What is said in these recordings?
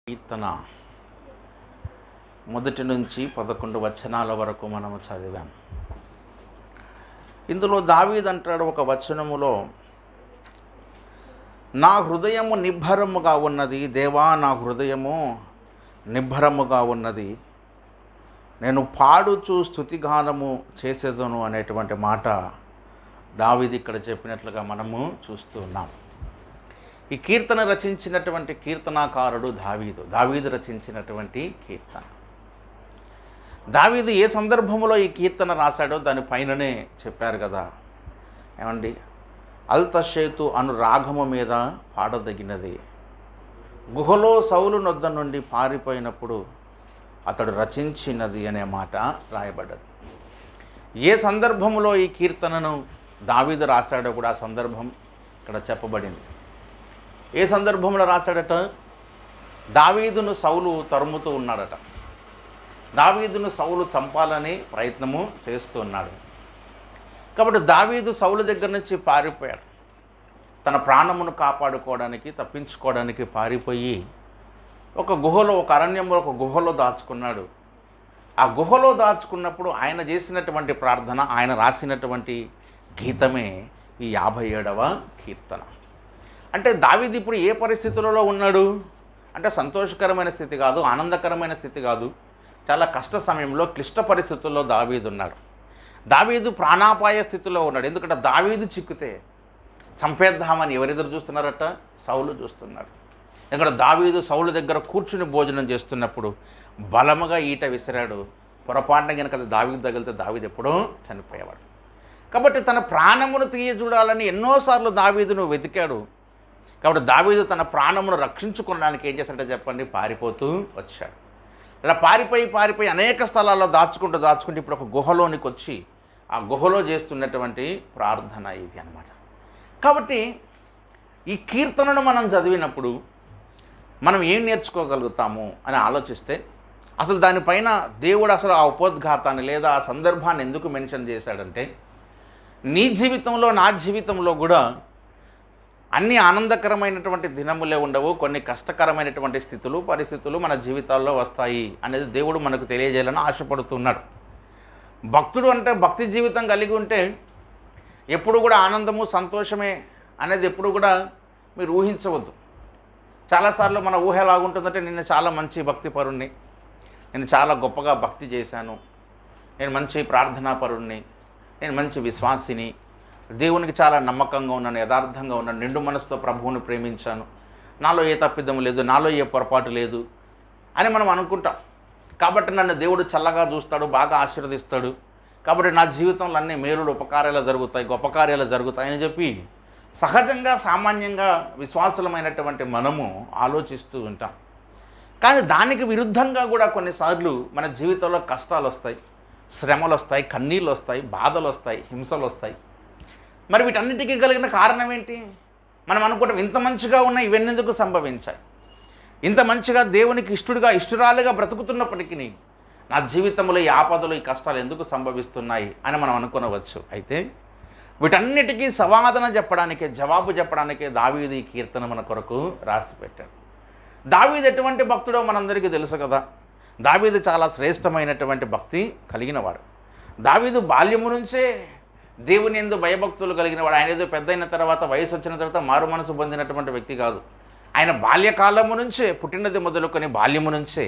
కీర్తన మొదటి నుంచి 11 వచనాల వరకు మనము చదివాం. ఇందులో దావీదు అంటాడు ఒక వచనములో, నా హృదయము నిబ్బరముగా ఉన్నది, దేవా నా హృదయము నిబ్బరముగా ఉన్నది, నేను పాడుచు స్తుతిగానము చేసేదను అనేటువంటి మాట దావీదు ఇక్కడ చెప్పినట్లుగా మనము చూస్తూ ఉన్నాం. ఈ కీర్తన రచించినటువంటి కీర్తనాకారుడు దావీదు రచించినటువంటి కీర్తన. దావీదు ఏ సందర్భంలో ఈ కీర్తన రాశాడో దానిపైననే చెప్పారు కదా. ఏమండి, అల్తషేతు అను రాగము మీద పాడదగినది, గుహలో సౌలు నొద్ద నుండి పారిపోయినప్పుడు అతడు రచించినది అనే మాట రాయబడ్డది. ఏ సందర్భంలో ఈ కీర్తనను దావీదు రాశాడో కూడా ఆ సందర్భం ఇక్కడ చెప్పబడింది. ఏ సందర్భంలో రాశాడట? దావీదును సౌలు తరుముతూ ఉన్నాడట. దావీదును సౌలు చంపాలని ప్రయత్నము చేస్తూ ఉన్నాడు. కాబట్టి దావీదు సౌలు దగ్గర నుంచి పారిపోయాడు. తన ప్రాణమును కాపాడుకోవడానికి, తప్పించుకోవడానికి పారిపోయి ఒక గుహలో, ఒక అరణ్యంలో, ఒక గుహలో దాచుకున్నాడు. ఆ గుహలో దాచుకున్నప్పుడు ఆయన చేసినటువంటి ప్రార్థన, ఆయన రాసినటువంటి గీతమే ఈ 57వ కీర్తన. అంటే దావీదు ఇప్పుడు ఏ పరిస్థితులలో ఉన్నాడు అంటే, సంతోషకరమైన స్థితి కాదు, ఆనందకరమైన స్థితి కాదు, చాలా కష్ట సమయంలో, క్లిష్ట పరిస్థితుల్లో దావీదు ఉన్నాడు. దావీదు ప్రాణాపాయ స్థితిలో ఉన్నాడు. ఎందుకంటే దావీదు చిక్కితే చంపేద్దామని ఎవరెదురు చూస్తున్నారట? సౌలు చూస్తున్నాడు. ఎందుకంటే దావీదు సౌలు దగ్గర కూర్చుని భోజనం చేస్తున్నప్పుడు బలముగా ఈట విసిరాడు. పొరపాటున కనుక అది దావీదు తగిలితే దావీదు ఎప్పుడూ చనిపోయేవాడు. కాబట్టి తన ప్రాణమును తీయ చూడాలని ఎన్నోసార్లు దావీదును వెతికాడు. కాబట్టి దావీదు తన ప్రాణమును రక్షించుకోవడానికి ఏం చేశాడంటే చెప్పండి, పారిపోతూ వచ్చాడు. అలా పారిపోయి అనేక స్థలాల్లో దాచుకుంటూ ఇప్పుడు ఒక గుహలోనికి వచ్చి ఆ గుహలో చేస్తున్నటువంటి ప్రార్థన ఇది అన్నమాట. కాబట్టి ఈ కీర్తనను మనం చదివినప్పుడు మనం ఏం నేర్చుకోగలుగుతాము అని ఆలోచిస్తే, అసలు దానిపైన దేవుడు అసలు ఆ ఉపోద్ఘాతాన్ని లేదా ఆ సందర్భాన్ని ఎందుకు మెన్షన్ చేశాడంటే, నీ జీవితంలో, నా జీవితంలో కూడా అన్ని ఆనందకరమైనటువంటి దినములే ఉండవు, కొన్ని కష్టకరమైనటువంటి స్థితులు, పరిస్థితులు మన జీవితాల్లో వస్తాయి అనేది దేవుడు మనకు తెలియజేయాలని ఆశపడుతున్నాడు. భక్తుడు అంటే భక్తి జీవితం కలిగి ఉంటే ఎప్పుడు కూడా ఆనందము, సంతోషమే అనేది ఎప్పుడు కూడా మీరు ఊహించవద్దు. చాలాసార్లు మన ఊహ ఎలాగుంటుందంటే, నేను చాలా మంచి భక్తి పరుణ్ణి, నేను చాలా గొప్పగా భక్తి చేశాను, నేను మంచి ప్రార్థనాపరుణ్ణి, నేను మంచి విశ్వాసిని, దేవునికి చాలా నమ్మకంగా ఉన్నాను, యథార్థంగా ఉన్నాను, నిండు మనసుతో ప్రభువుని ప్రేమించాను, నాలో ఏ తప్పిదము లేదు, నాలో ఏ పొరపాటు లేదు అని మనం అనుకుంటాం. కాబట్టి నన్ను దేవుడు చల్లగా చూస్తాడు, బాగా ఆశీర్వదిస్తాడు, కాబట్టి నా జీవితంలో అన్ని మేలుడు, ఉపకార్యాలు జరుగుతాయి, గొప్ప కార్యాలు జరుగుతాయని చెప్పి సహజంగా, సామాన్యంగా విశ్వాసులమైనటువంటి మనము ఆలోచిస్తూ ఉంటాం. కానీ దానికి విరుద్ధంగా కూడా కొన్నిసార్లు మన జీవితంలో కష్టాలు వస్తాయి, శ్రమలు వస్తాయి, కన్నీళ్ళు వస్తాయి, బాధలు వస్తాయి, హింసలు వస్తాయి. మరి వీటన్నిటికీ కలిగిన కారణం ఏంటి? మనం అనుకుంటాం, ఇంత మంచిగా ఉన్న ఇవన్నెందుకు సంభవించాయి, ఇంత మంచిగా దేవునికి ఇష్టరాలుగా బ్రతుకుతున్నప్పటికీ నా జీవితంలో ఈ ఆపదలు, ఈ కష్టాలు ఎందుకు సంభవిస్తున్నాయి అని మనం అనుకునవచ్చు. అయితే వీటన్నిటికీ సమాధానం చెప్పడానికే, జవాబు చెప్పడానికే దావీదు ఈ కీర్తన మన కొరకు రాసి పెట్టాడు. దావీదు ఎటువంటి భక్తుడో మనందరికీ తెలుసు కదా. దావీదు చాలా శ్రేష్టమైనటువంటి భక్తి కలిగినవాడు. దావీదు బాల్యము నుంచే దేవుని యందు భయభక్తులు కలిగిన వాడు. ఆయన ఏదో పెద్ద అయిన తర్వాత, వయసు వచ్చిన తర్వాత మారు మనసు పొందినటువంటి వ్యక్తి కాదు. ఆయన బాల్యకాలము నుంచే, పుట్టినది మొదలుకొని బాల్యము నుంచే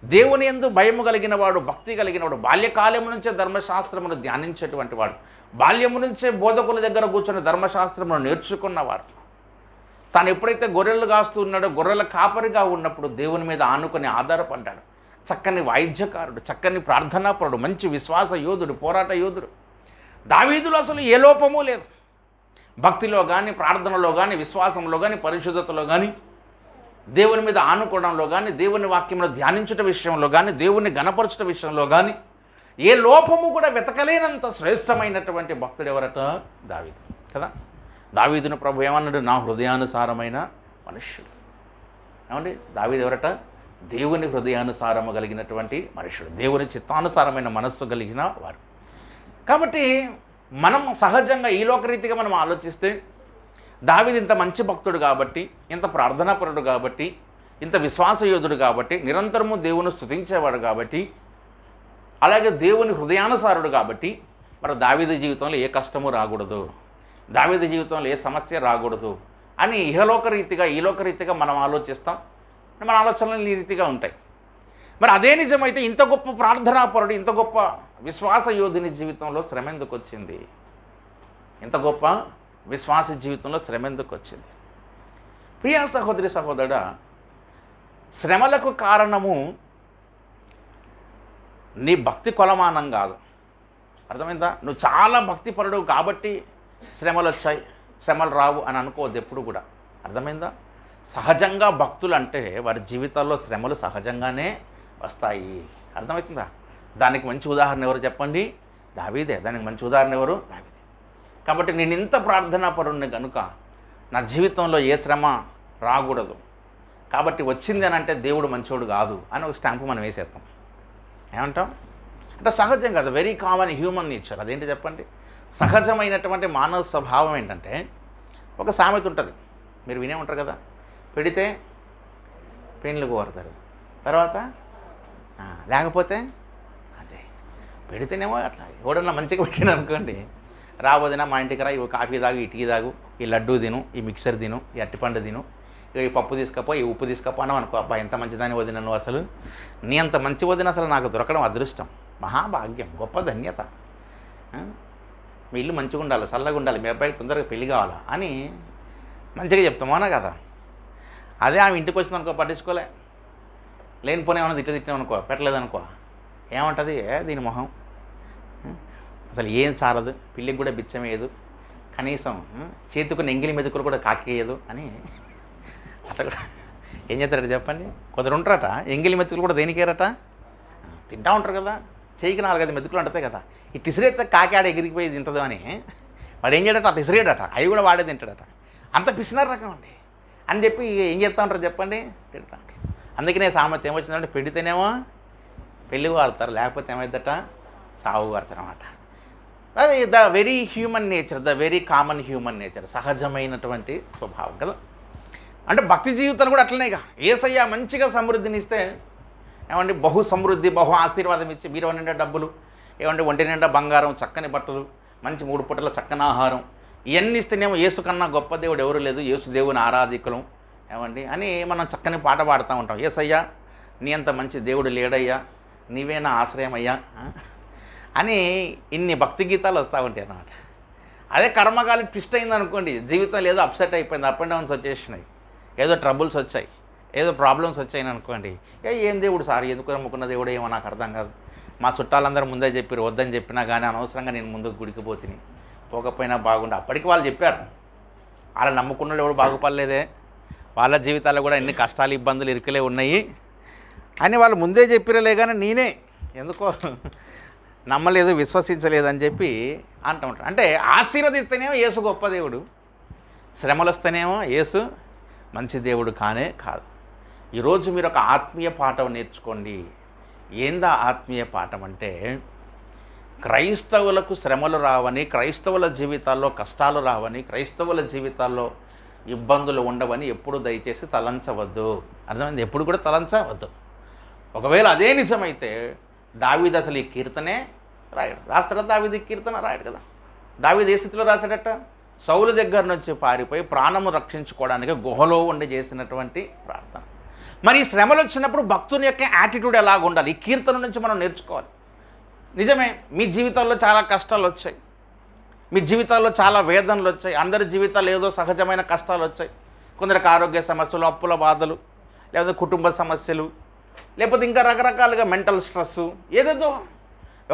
దేవుని యందు భయము కలిగిన వాడు, భక్తి కలిగిన వాడు. బాల్యకాలము నుంచే ధర్మశాస్త్రమును ధ్యానించేటువంటి వాడు. బాల్యము నుంచే బోధకుల దగ్గర కూర్చొని ధర్మశాస్త్రమును నేర్చుకున్నవాడు. తాను ఎప్పుడైతే గొర్రెలు కాస్తూ ఉన్నాడో, గొర్రెల కాపరిగా ఉన్నప్పుడు దేవుని మీద ఆనుకొని ఆధారపడ్డాడు. చక్కని వాయిద్యకారుడు, చక్కని ప్రార్థనాపరుడు, మంచి విశ్వాస యోధుడు, పోరాట యోధుడు. దావీదులో అసలు ఏ లోపము లేదు. భక్తిలో కానీ, ప్రార్థనలో కానీ, విశ్వాసంలో కానీ, పరిశుద్ధతలో కానీ, దేవుని మీద ఆనుకోవడంలో కానీ, దేవుని వాక్యంలో ధ్యానించుట విషయంలో కానీ, దేవుని గణపరచుట విషయంలో కానీ ఏ లోపము కూడా వెతకలేనంత శ్రేష్టమైనటువంటి భక్తుడు ఎవరట? దావీదు కదా. దావీదును ప్రభు ఏమన్నాడు? నా హృదయానుసారమైన మనుష్యుడు. ఏమండి, దావీదు ఎవరట? దేవుని హృదయానుసారము కలిగినటువంటి మనుష్యుడు, దేవుని చిత్తానుసారమైన మనస్సు కలిగిన వారు. కాబట్టి మనం సహజంగా ఈ లోకరీతిగా మనం ఆలోచిస్తే, దావీదు ఇంత మంచి భక్తుడు కాబట్టి, ఇంత ప్రార్థనాపరుడు కాబట్టి, ఇంత విశ్వాసయోధుడు కాబట్టి, నిరంతరము దేవుని స్తుతించేవాడు కాబట్టి, అలాగే దేవుని హృదయానుసారుడు కాబట్టి, మరి దావీదు జీవితంలో ఏ కష్టము రాకూడదు, దావీదు జీవితంలో ఏ సమస్య రాకూడదు అని ఇహలోక రీతిగా ఈలోక రీతిగా మనం ఆలోచిస్తాం. మన ఆలోచనలు ఈ రీతిగా ఉంటాయి. మరి అదే నిజమైతే ఇంత గొప్ప ప్రార్థనాపరుడు, ఇంత గొప్ప విశ్వాస యోధుని జీవితంలో శ్రమ ఎందుకు వచ్చింది? ఇంత గొప్ప విశ్వాస జీవితంలో శ్రమ ఎందుకు వచ్చింది? ప్రియా సహోదరి సహోదరుడా, శ్రమలకు కారణము నీ భక్తి కొలమానం కాదు. అర్థమైందా? నువ్వు చాలా భక్తిపరుడు కాబట్టి శ్రమలు వచ్చాయి, శ్రమలు రావు అని అనుకోవద్దు ఎప్పుడు కూడా. అర్థమైందా? సహజంగా భక్తులు అంటే వారి జీవితాల్లో శ్రమలు సహజంగానే వస్తాయి. అర్థమవుతుందా? దానికి మంచి ఉదాహరణ ఎవరు చెప్పండి? దావీదే. దానికి మంచి ఉదాహరణ ఎవరు? దావీదే. కాబట్టి నేను ఇంత ప్రార్థనాపరుణ్ణి కనుక నా జీవితంలో ఏ శ్రమ రాకూడదు, కాబట్టి వచ్చింది అని అంటే దేవుడు మంచోడు కాదు అని ఒక స్టాంపు మనం వేసేస్తాం. ఏమంటాం? అంటే సహజం కదా, వెరీ కామన్ హ్యూమన్ నేచర్. అదేంటి చెప్పండి? సహజమైనటువంటి మానవ స్వభావం ఏంటంటే, ఒక సామెత ఉంటుంది, మీరు వినే ఉంటారు కదా, పెడితే పెయిన్లు కోరుతారు, తర్వాత లేకపోతే అదే. పెడితేనేమో అట్లా ఎవడన్నా మంచిగా పెట్టిన అనుకోండి, రాబోదినా మా ఇంటికి రా, ఇవి కాఫీ తాగు, ఇటుకి తాగు, ఈ లడ్డూ తిను, ఈ మిక్సర్ తిను, ఈ అట్టిపండు తిను, ఈ పప్పు తీసుకపో, ఈ ఉప్పు తీసుకపో అన్నావు అనుకో, అబ్బా ఎంత మంచిదాన్ని వదిన నువ్వు, అసలు నీ అంత మంచి వదిన అసలు నాకు దొరకడం అదృష్టం, మహాభాగ్యం, గొప్ప ధన్యత. మీ ఇల్లు మంచిగా ఉండాలి, చల్లగా ఉండాలి, మీ అబ్బాయికి తొందరగా పెళ్లి కావాలా అని మంచిగా చెప్తామోనా కదా. అదే ఆమె ఇంటికి వచ్చిందనుకో, పట్టించుకోలే, లేనిపోనే ఏమన్నా తిట్టినామనుకో, పెట్టలేదనుకో, ఏమంటుంది? దీని మొహం అసలు ఏం చాలదు, పిల్లికి కూడా బిచ్చమేయదు, కనీసం చేతుకున్న ఎంగిలి మెతుకులు కూడా కాకేయదు అని అట్లా కూడా ఏం చేస్తారట చెప్పండి? కొందరు ఉంటారట ఎంగిలి మెతుకులు కూడా దేనికేరట, తింటా ఉంటారు కదా, చేయికి 4-5 మెతుకులు అంటతాయి కదా, ఈ టిసిరేస్తే కాకాడ ఎగిరికిపోయి తింటుందో అని వాడు ఏం చేయడట, అట్లా ఇసిరేడట, అవి కూడా వాడే తింటాడట. అంత పిసినారు రకం అండి అని చెప్పి ఏం చేస్తూ ఉంటారు చెప్పండి? తిడతా ఉంటారు. అందుకనే సామెత ఏమొచ్చిందంటే, పెడితేనేమో పెళ్ళి వాడతారు, లేకపోతే ఏమైందట, సాగు వాడతారు అన్నమాట. అది the very human nature, the very common human nature, సహజమైనటువంటి స్వభావం కదా. అంటే భక్తి జీవితాలు కూడా అట్లనేగా. యేసయ్య మంచిగా సమృద్ధినిస్తే ఏమండి, బహు సమృద్ధి, బహు ఆశీర్వాదం ఇచ్చి బీరువా నిండా డబ్బులు, ఏమంటే ఒంటి నిండా బంగారం, చక్కని బట్టలు, మంచి 3 పూటల చక్కని ఆహారం, ఇవన్నీ ఇస్తేనేమో యేసు కన్నా గొప్ప దేవుడు ఎవరు లేదు, యేసు దేవుని ఆరాధికులం ఏమండి అని మనం చక్కని పాట పాడుతూ ఉంటాం. యేసయ్యా నీ అంత మంచి దేవుడు లేడయ్యా, నీవే నా ఆశ్రయమయ్యా అని ఇన్ని భక్తి గీతాలు వస్తూ ఉంటాయి అన్నమాట. అదే కర్మకాలి ట్విస్ట్ అయింది అనుకోండి, జీవితంలో ఏదో అప్సెట్ అయిపోయింది, అప్ అండ్ డౌన్స్ వచ్చేసినాయి, ఏదో ట్రబుల్స్ వచ్చాయి, ఏదో ప్రాబ్లమ్స్ వచ్చాయని అనుకోండి, ఏం దేవుడు సార్, ఎందుకు నమ్ముకున్న దేవుడు ఏమో నాకు అర్థం కాదు, మా చుట్టాలందరూ ముందే చెప్పారు వద్దని చెప్పినా కానీ అనవసరంగా నేను ముందుకు గుడికి పోతిని, పోకపోయినా బాగుండే. అప్పటికి వాళ్ళు చెప్పారు, వాళ్ళ నమ్ముకున్న ఎవడు బాగుపడలేదే, వాళ్ళ జీవితాల్లో కూడా ఎన్ని కష్టాలు ఇబ్బందులు ఇరుకులే ఉన్నాయి అని వాళ్ళు ముందే చెప్పిరలే, కానీ నేనే ఎందుకో నమ్మలేదు, విశ్వసించలేదని చెప్పి అంటూ ఉంటారు. అంటే ఆశీర్వదిస్తేనేమో యేసు గొప్ప దేవుడు, శ్రమలు వస్తేనేమో యేసు మంచి దేవుడు కానే కాదు. ఈరోజు మీరు ఒక ఆత్మీయ పాఠం నేర్చుకోండి. ఏందా ఆత్మీయ పాఠం అంటే, క్రైస్తవులకు శ్రమలు రావని, క్రైస్తవుల జీవితాల్లో కష్టాలు రావని, క్రైస్తవుల జీవితాల్లో ఇబ్బందులు ఉండవని ఎప్పుడు దయచేసి తలంచవద్దు. అర్థమైంది? ఎప్పుడు కూడా తలంచవద్దు. ఒకవేళ అదే నిజమైతే దావీదు అసలు ఈ కీర్తనే రాయడు. రాస్తాడా దావీదు కీర్తన? రాయడు కదా. దావీదు ఏ స్థితిలో రాశాడట? సౌలు దగ్గర నుంచి పారిపోయి ప్రాణము రక్షించుకోవడానికి గుహలో ఉండి చేసినటువంటి ప్రార్థన. మరి ఈ శ్రమలు వచ్చినప్పుడు భక్తుని యొక్క యాటిట్యూడ్ ఎలాగ ఉండాలి, ఈ కీర్తన నుంచి మనం నేర్చుకోవాలి. నిజమే, మీ జీవితాల్లో చాలా కష్టాలు వచ్చాయి, మీ జీవితాల్లో చాలా వేదనలు వచ్చాయి, అందరి జీవితాల్లో ఏదో సహజమైన కష్టాలు వచ్చాయి. కొందరికి ఆరోగ్య సమస్యలు, అప్పుల బాధలు, లేకపోతే కుటుంబ సమస్యలు, లేకపోతే ఇంకా రకరకాలుగా మెంటల్ స్ట్రెస్, ఏదేదో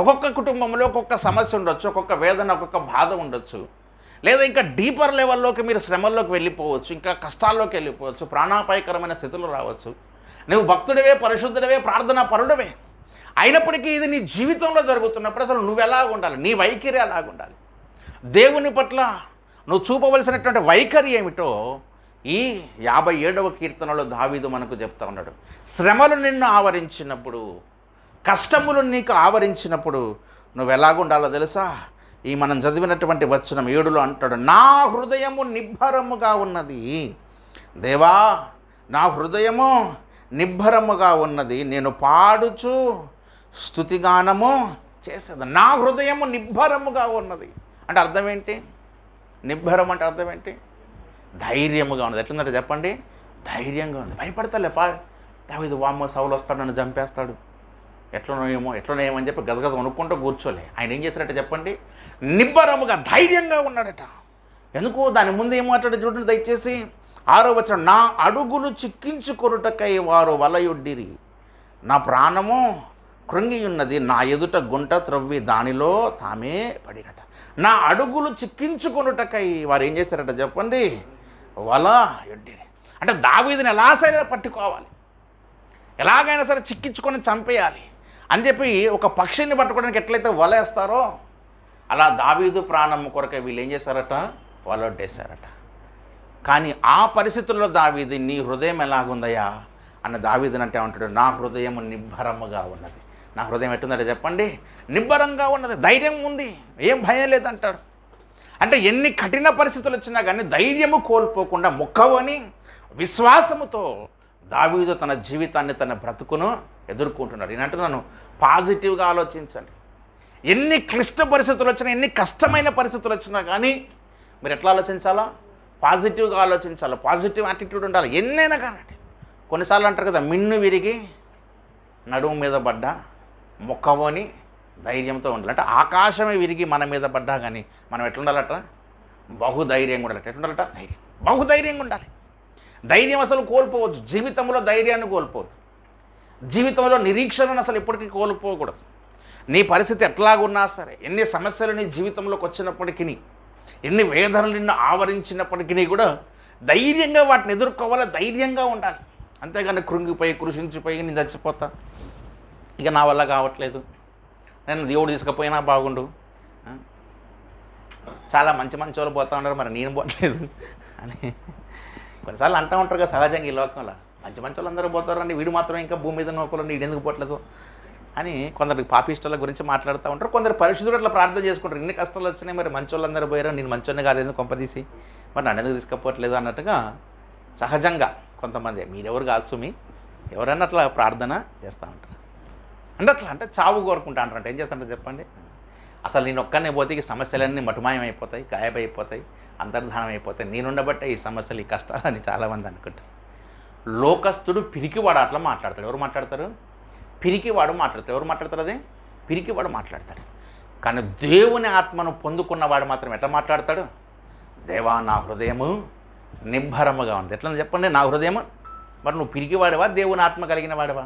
ఒక్కొక్క కుటుంబంలో ఒక్కొక్క సమస్య ఉండొచ్చు, ఒక్కొక్క వేదన, ఒక్కొక్క బాధ ఉండొచ్చు. లేదా ఇంకా డీపర్ లెవెల్లోకి మీరు శ్రమల్లోకి వెళ్ళిపోవచ్చు, ఇంకా కష్టాల్లోకి వెళ్ళిపోవచ్చు, ప్రాణాపాయకరమైన స్థితులు రావచ్చు. నువ్వు భక్తుడివే, పరిశుద్ధుడివే, ప్రార్థనా పరుడవే, అయినప్పటికీ ఇది నీ జీవితంలో జరుగుతున్నప్పుడు అసలు నువ్వు ఎలాగ ఉండాలి, నీ వైఖరి ఎలాగ ఉండాలి, దేవుని పట్ల నువ్వు చూపవలసినటువంటి వైఖరి ఏమిటో ఈ 57వ కీర్తనలో దావీదు మనకు చెప్తా ఉన్నాడు. శ్రమలు నిన్ను ఆవరించినప్పుడు, కష్టములు నీకు ఆవరించినప్పుడు నువ్వు ఎలాగుండాలో తెలుసా? ఈ మనం చదివినటువంటి వచనం 7లో అంటాడు, నా హృదయము నిబ్బరముగా ఉన్నది, దేవా నా హృదయము నిబ్బరముగా ఉన్నది, నేను పాడుచు స్తుతిగానము చేసేది. నా హృదయము నిబ్బరముగా ఉన్నది అంటే అర్థం ఏంటి? నిబ్బరం అంటే అర్థం ఏంటి? ధైర్యముగా ఉన్నది. ఎట్లుందంటే చెప్పండి, ధైర్యంగా ఉంది. భయపడతలే దావీదు, వామ్మో సౌలు వస్తాడు, నన్ను చంపేస్తాడు, ఎట్లనో ఏమో అని చెప్పి గజగజ వణుక్కుంటూ కూర్చోలే. ఆయన ఏం చేశాడట చెప్పండి? నిబ్బరముగా ధైర్యంగా ఉన్నాడట. ఎందుకు? దాని ముందు ఏం మాట్లాడే చూడండి దయచేసి. 6వ వచనం, నా అడుగులు చిక్కించుకొనుటకై వారు వలయొడ్డిరి, నా ప్రాణము కృంగి ఉన్నది, నా ఎదుట గుంట త్రవ్వి దానిలో తామే పడినట. నా అడుగులు చిక్కించుకొనుటకై వారు ఏం చేశారట చెప్పండి? వలయొడ్డిరి. అంటే దావీదుని ఎలా సరే పట్టుకోవాలి, ఎలాగైనా సరే చిక్కించుకొని చంపేయాలి అని చెప్పి ఒక పక్షిని పట్టుకోవడానికి ఎట్లయితే వలేస్తారో అలా దావీదు ప్రాణం కొరకై వీళ్ళు ఏం చేశారట? వలొడ్డేశారట. కానీ ఆ పరిస్థితుల్లో దావీదు, నీ హృదయం ఎలాగుందయ్యా అన్న దావీదుని అంటే ఏమంటాడు? నా హృదయం నిబ్బరముగా ఉన్నది. నా హృదయం ఎట్టుందంటే చెప్పండి? నిబ్బరంగా ఉన్నది, ధైర్యం ఉంది, ఏం భయం లేదంటాడు. అంటే ఎన్ని కఠిన పరిస్థితులు వచ్చినా కానీ ధైర్యము కోల్పోకుండా మొక్కవని విశ్వాసముతో దావీదు తన జీవితాన్ని, తన బ్రతుకును ఎదుర్కొంటున్నాడు. నేను అంటున్నాను, పాజిటివ్గా ఆలోచించండి. ఎన్ని క్లిష్ట పరిస్థితులు వచ్చినా, ఎన్ని కష్టమైన పరిస్థితులు వచ్చినా కానీ మీరు ఎట్లా ఆలోచించాలా? పాజిటివ్గా ఆలోచించాలి, పాజిటివ్ యాటిట్యూడ్ ఉండాలి. ఎన్నైనా కానండి. కొన్నిసార్లు అంటారు కదా, మిన్ను విరిగి నడుము మీద పడ్డా మొక్కవని ధైర్యంతో ఉండాలి. అంటే ఆకాశమే విరిగి మన మీద పడ్డా కానీ మనం ఎట్లుండాలట? బహుధైర్యంగా ఉండాలట. ఎట్లుండాలట? ధైర్యం, బహుధైర్యంగా ఉండాలి. ధైర్యం అసలు కోల్పోవద్దు. జీవితంలో ధైర్యాన్ని కోల్పోవద్దు. జీవితంలో నిరీక్షణను అసలు ఎప్పటికీ కోల్పోకూడదు. నీ పరిస్థితి ఎట్లాగున్నా సరే, ఎన్ని సమస్యలు నీ జీవితంలోకి వచ్చినప్పటికీ, ఎన్ని వేదనలు నిన్ను ఆవరించినప్పటికీ కూడా ధైర్యంగా వాటిని ఎదుర్కోవాలి, ధైర్యంగా ఉండాలి. అంతేగాని కృంగిపోయి కృషించిపోయి నేను చచ్చిపోతా, ఇక నా వల్ల కావట్లేదు, నేను దేవుడు తీసుకుపోయినా బాగుండు, చాలా మంచి వాళ్ళు పోతా ఉన్నారు, మరి నేను పోవట్లేదు అని కొన్నిసార్లు అంటూ ఉంటారు కదా సహజంగా ఈ లోకంలో. మంచి వాళ్ళు అందరూ పోతారండి, వీడు మాత్రం ఇంకా భూమి మీద నోకలు, వీడు ఎందుకు పోవట్లేదు అని కొందరికి పాపిష్టాల గురించి మాట్లాడుతూ ఉంటారు. కొందరు పరిశుద్ధుడు అట్లా ప్రార్థన చేసుకుంటారు, ఇన్ని కష్టాలు వచ్చినాయి, మరి మంచి వాళ్ళందరూ పోయారు, నేను మంచోడిని కాదు ఎందుకు కొంపదీసి, మరి నన్ను ఎందుకు తీసుకుపోవట్లేదు అన్నట్టుగా సహజంగా కొంతమంది, మీరెవరు కాదు సుమి, ఎవరైనా అట్లా ప్రార్థన చేస్తూ ఉంటారు. అంటే చావు కోరుకుంటా అంటారు. అంటే ఏం చేస్తారంటే చెప్పండి, అసలు నేను ఒక్కనే పోతే ఈ సమస్యలన్నీ మటుమాయమైపోతాయి, గాయమైపోతాయి, అంతర్ధానం అయిపోతాయి, నేనుండబట్టే ఈ సమస్యలు, ఈ కష్టాలని చాలామంది అనుకుంటారు. లోకస్తుడు పిరికివాడు అట్లా మాట్లాడతాడు. ఎవరు మాట్లాడతారు? పిరికివాడు మాట్లాడతాడు. ఎవరు మాట్లాడతారు? అదే పిరికివాడు మాట్లాడతాడు. కానీ దేవుని ఆత్మను పొందుకున్నవాడు మాత్రం ఎట్లా మాట్లాడతాడు? దేవా, నా హృదయము నిబ్బరముగా ఉంది. ఎట్లా చెప్పండి? నా హృదయము. మరి నువ్వు పిరికివాడవా, దేవుని ఆత్మ కలిగిన వాడవా?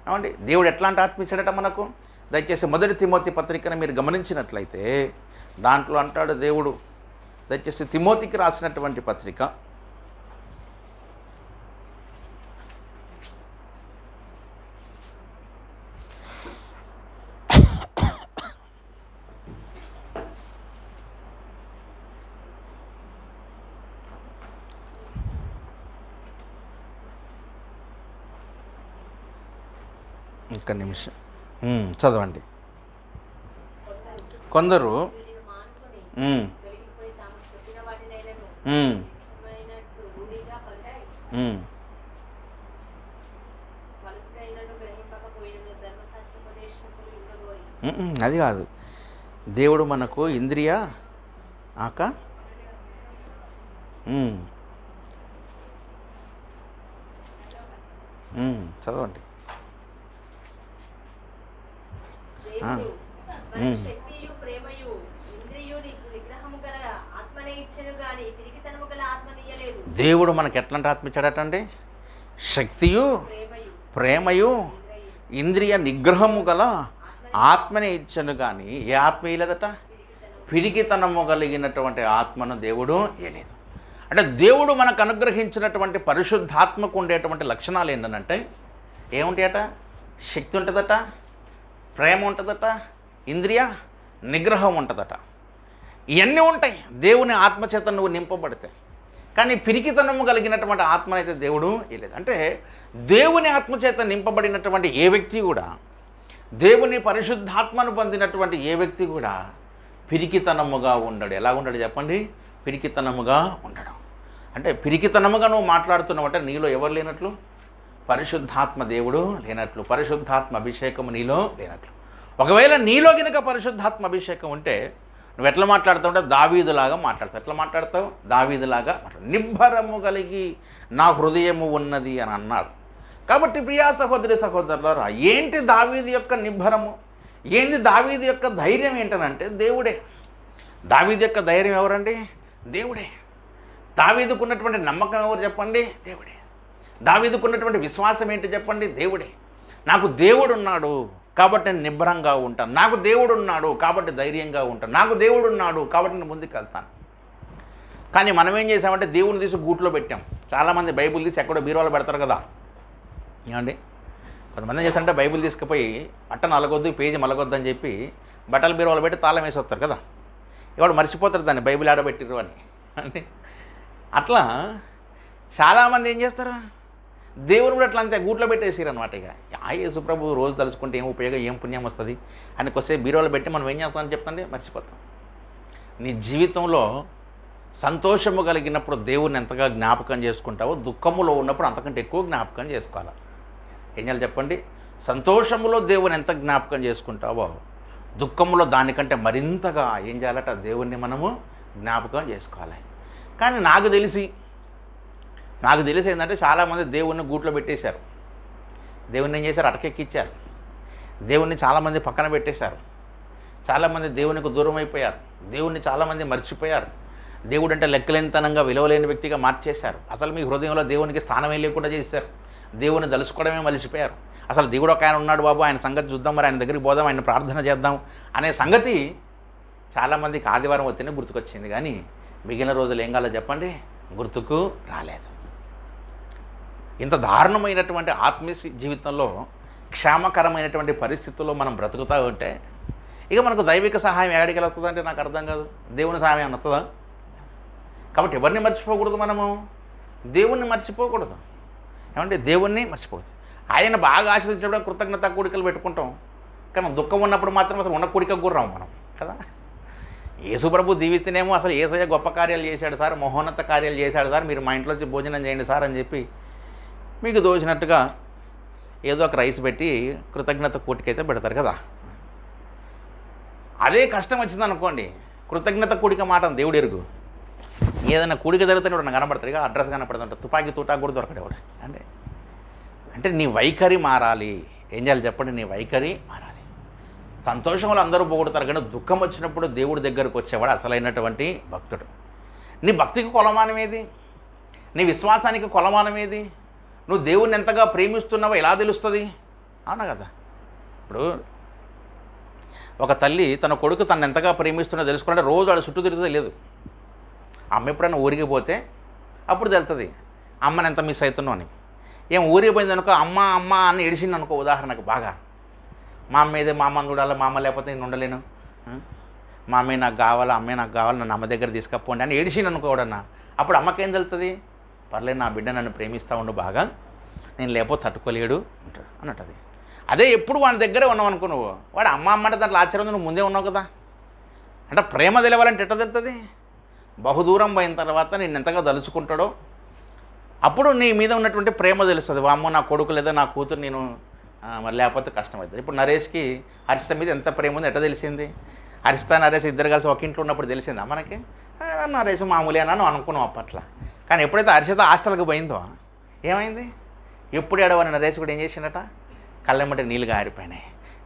ఏమండి, దేవుడు ఎట్లాంటి ఆత్మ ఇచ్చాడట మనకు? దయచేసి 1 తిమోతి పత్రికను మీరు గమనించినట్లయితే దాంట్లో అంటాడు దేవుడు, దయచేసి తిమోతికి రాసినటువంటి పత్రిక 1 నిమిషం చదవండి. కొందరు అది కాదు, దేవుడు మనకు ఇంద్రియ ఆక చదవండి. దేవుడు మనకు ఎట్లాంటి ఆత్మ ఇచ్చాడటండి? శక్తియు ప్రేమయు ఇంద్రియ నిగ్రహము గల ఆత్మనే ఇచ్చను కానీ ఏ ఆత్మ ఇయ్యలేదట? పిరికితనము కలిగినటువంటి ఆత్మను దేవుడు ఇయ్యలేదు. అంటే దేవుడు మనకు అనుగ్రహించినటువంటి పరిశుద్ధాత్మకు ఉండేటువంటి లక్షణాలు ఏంటంటే ఏముంటాయట? శక్తి ఉంటుందట, ప్రేమ ఉంటుందట, ఇంద్రియ నిగ్రహం ఉంటుందట. ఇవన్నీ ఉంటాయి దేవుని ఆత్మచేత నువ్వు నింపబడితే. కానీ పిరికితనము కలిగినటువంటి ఆత్మనైతే దేవుడు ఇవ్వలేదు. అంటే దేవుని ఆత్మచేత నింపబడినటువంటి ఏ వ్యక్తి కూడా, దేవుని పరిశుద్ధాత్మను పొందినటువంటి ఏ వ్యక్తి కూడా పిరికితనముగా ఉండడు. ఎలా ఉండడు చెప్పండి? పిరికితనముగా ఉండడు. అంటే పిరికితనముగా నువ్వు మాట్లాడుతున్నావు అంటే నీలో ఎవరు లేనట్లు? పరిశుద్ధాత్మ దేవుడు లేనట్లు, పరిశుద్ధాత్మ అభిషేకము నీలో లేనట్లు. ఒకవేళ నీలో గనుక పరిశుద్ధాత్మ అభిషేకం ఉంటే నువ్వు ఎట్లా మాట్లాడుతావు అంటే దావీదులాగా మాట్లాడతావు. ఎట్లా మాట్లాడతావు? దావీదులాగా మాట్లాడు. నిబ్బరము కలిగి నా హృదయము ఉన్నది అని అన్నాడు. కాబట్టి ప్రియా సహోదరి సహోదరులారా, ఏంటి దావీదు యొక్క నిబ్బరము, ఏంది దావీదు యొక్క ధైర్యం ఏంటనంటే దేవుడే. దావీదు యొక్క ధైర్యం ఎవరండి? దేవుడే. దావీదుకున్నటువంటి నమ్మకం ఎవరు చెప్పండి? దేవుడే. దావీదుకున్నటువంటి విశ్వాసం ఏంటి చెప్పండి? దేవుడే. నాకు దేవుడు ఉన్నాడు కాబట్టి నేను నిబ్బరంగా ఉంటాను, నాకు దేవుడు ఉన్నాడు కాబట్టి ధైర్యంగా ఉంటాను, నాకు దేవుడు ఉన్నాడు కాబట్టి నేను ముందుకు వెళ్తాను. కానీ మనం ఏం చేసామంటే దేవుని తీసి గూట్లో పెట్టాం. చాలామంది బైబిల్ తీసి ఎక్కడో బీరువాలో పెడతారు కదా, ఏమండి? కొంతమంది ఏం చేస్తారంటే బైబిల్ తీసుకుపోయి అట్ట నలగొద్దు, పేజీ మలగొద్దు అని చెప్పి బట్టల బీరువాలో పెట్టి తాళం వేసి వస్తారు కదా. ఇవాడు మర్చిపోతారు దాన్ని బైబిల్ ఆడబెట్టిరు అని. అంటే అట్లా చాలామంది ఏం చేస్తారు, దేవుని కూడా అట్లా అంతే గూట్లో పెట్టేసారు అనమాట. ఇక యేసు ప్రభు రోజు తలుచుకుంటే ఏం ఉపయోగం, ఏం పుణ్యం వస్తుంది అని కొద్దిసేపు బీరువాలో పెట్టి మనం ఏం చేస్తామని చెప్తాండి, మర్చిపోతాం. నీ జీవితంలో సంతోషము కలిగినప్పుడు దేవుణ్ణి ఎంతగా జ్ఞాపకం చేసుకుంటావో దుఃఖములో ఉన్నప్పుడు అంతకంటే ఎక్కువ జ్ఞాపకం చేసుకోవాలి. ఏం చేయాలి చెప్పండి? సంతోషములో దేవుని ఎంత జ్ఞాపకం చేసుకుంటావో దుఃఖములో దానికంటే మరింతగా ఏం చేయాలట? దేవుణ్ణి మనము జ్ఞాపకం చేసుకోవాలి. కానీ నాకు తెలిసి ఏంటంటే చాలామంది దేవుణ్ణి గూట్లో పెట్టేశారు. దేవుణ్ణి ఏం చేశారు? అటకెక్కిచ్చారు. దేవుణ్ణి చాలామంది పక్కన పెట్టేశారు. చాలామంది దేవునికి దూరం అయిపోయారు. దేవుణ్ణి చాలామంది మర్చిపోయారు. దేవుడు అంటే లెక్కలేనితనంగా విలువలేని వ్యక్తిగా మార్చేశారు. అసలు మీ హృదయంలో దేవునికి స్థానమే లేకుండా చేశారు. దేవుని దలుచుకోవడమే మలిసిపోయారు. అసలు దేవుడు ఒక ఆయన ఉన్నాడు బాబు, ఆయన సంగతి చూద్దాం, మరి ఆయన దగ్గరికి పోదాం, ఆయన ప్రార్థన చేద్దాం అనే సంగతి చాలామందికి ఆదివారం వస్తేనే గుర్తుకొచ్చింది. కానీ మిగిలిన రోజులు ఏం కాలో చెప్పండి, గుర్తుకు రాలేదు. ఇంత దారుణమైనటువంటి ఆత్మీయ జీవితంలో క్షేమకరమైనటువంటి పరిస్థితుల్లో మనం బ్రతుకుతూ ఉంటే ఇక మనకు దైవిక సహాయం ఎక్కడికి వెళ్తుందంటే నాకు అర్థం కాదు. దేవుని సహాయం ఏమైనా వస్తుందా? కాబట్టి ఎవరిని మర్చిపోకూడదు, మనము దేవుణ్ణి మర్చిపోకూడదు. ఏమంటే దేవుణ్ణి మర్చిపోకూడదు. ఆయన బాగా ఆశ్రయించినప్పుడు కృతజ్ఞత కూడికలు పెట్టుకుంటాం. కానీ దుఃఖం ఉన్నప్పుడు మాత్రం అసలు ఉన్న కూడికకు కూడా రాము మనం కదా. యేసుప్రభు దీవితేనేమో అసలు యేసయ్య గొప్ప కార్యాలు చేశాడు సార్, మహోన్నత కార్యాలు చేశాడు సార్, మీరు మా ఇంట్లో వచ్చి భోజనం చేయండి సార్ అని చెప్పి మీకు దోచినట్టుగా ఏదో ఒక రైస్ పెట్టి కృతజ్ఞత కూడికైతే పెడతారు కదా. అదే కష్టం వచ్చిందనుకోండి, కృతజ్ఞత కూడిక మాట దేవుడు ఎరుగు. ఏదైనా కూడిక జరిగితే నాకు కనబడతారు, ఇక అడ్రస్ కనపడుతుంటారు, తుపాకీ తూటాకు కూడా దొరకడు ఎవడు. అంటే నీ వైఖరి మారాలి. ఏం చేయాలి చెప్పండి? నీ వైఖరి మారాలి. సంతోషంలో అందరూ పోగొడతారు, కానీ దుఃఖం వచ్చినప్పుడు దేవుడి దగ్గరకు వచ్చేవాడు అసలైనటువంటి భక్తుడు. నీ భక్తికి కొలమానం ఏది? నీ విశ్వాసానికి కొలమానం ఏది? నువ్వు దేవుణ్ణి ఎంతగా ప్రేమిస్తున్నావో ఎలా తెలుస్తుంది? అవునా కదా. ఇప్పుడు ఒక తల్లి తన కొడుకు తను ఎంతగా ప్రేమిస్తున్నా తెలుసుకుంటే రోజు వాడు చుట్టూ తిరుగుతుంది లేదు. అమ్మ ఎప్పుడైనా ఊరికి పోతే అప్పుడు తెలుస్తుంది అమ్మని ఎంత మిస్ అవుతున్నావు అని. ఏం ఊరికి పోయింది అనుకో, అమ్మ అమ్మ అని ఏడిచింది అనుకో, ఉదాహరణకు బాగా మా అమ్మ ఏదే, మా అమ్మని చూడాలి, మా అమ్మ లేకపోతే నేను ఉండలేను, మా అమ్మాయి నాకు కావాలా, అమ్మాయి నాకు కావాలి, నన్ను అమ్మ దగ్గర తీసుకపోండి అని ఏడిచింది అనుకోవడన్నా. అప్పుడు అమ్మకేం తెలుస్తుంది? పర్లేదు, నా బిడ్డ నన్ను ప్రేమిస్తూ ఉండు బాగా, నేను లేకపోతే తట్టుకోలేడు అంటాడు అన్నట్టు. అదే ఎప్పుడు వాడి దగ్గరే ఉన్నావు అనుకో, నువ్వు వాడు అమ్మ అమ్మంటే దాంట్లో ఆశ్చర్యం, నువ్వు ముందే ఉన్నావు కదా. అంటే ప్రేమ తెలియాలంటే ఎట్లా తెలుస్తుంది? బహుదూరం పోయిన తర్వాత నేను ఎంతగా తలుచుకుంటాడో అప్పుడు నీ మీద ఉన్నటువంటి ప్రేమ తెలుస్తుంది. వామ్మో నా కొడుకు లేదా నా కూతురు నేను మరి లేకపోతే కష్టమవుతుంది. ఇప్పుడు నరేష్కి హర్షిత మీద ఎంత ప్రేమ ఉందో ఎట్లా తెలిసింది? హర్షిత నరేష్ ఇద్దరు కలిసి ఒక ఇంట్లో ఉన్నప్పుడు తెలిసిందా మనకి? నరేష్ మామూలే అని అనుకున్నాం అప్పట్లో. కానీ ఎప్పుడైతే హర్షిత హాస్టల్కి పోయిందో ఏమైంది? ఎప్పుడు ఏడవని నరేష్ కూడా ఏం చేసిండట? కళ్ళెమ్మటి నీళ్ళు గారిపోయినాయి.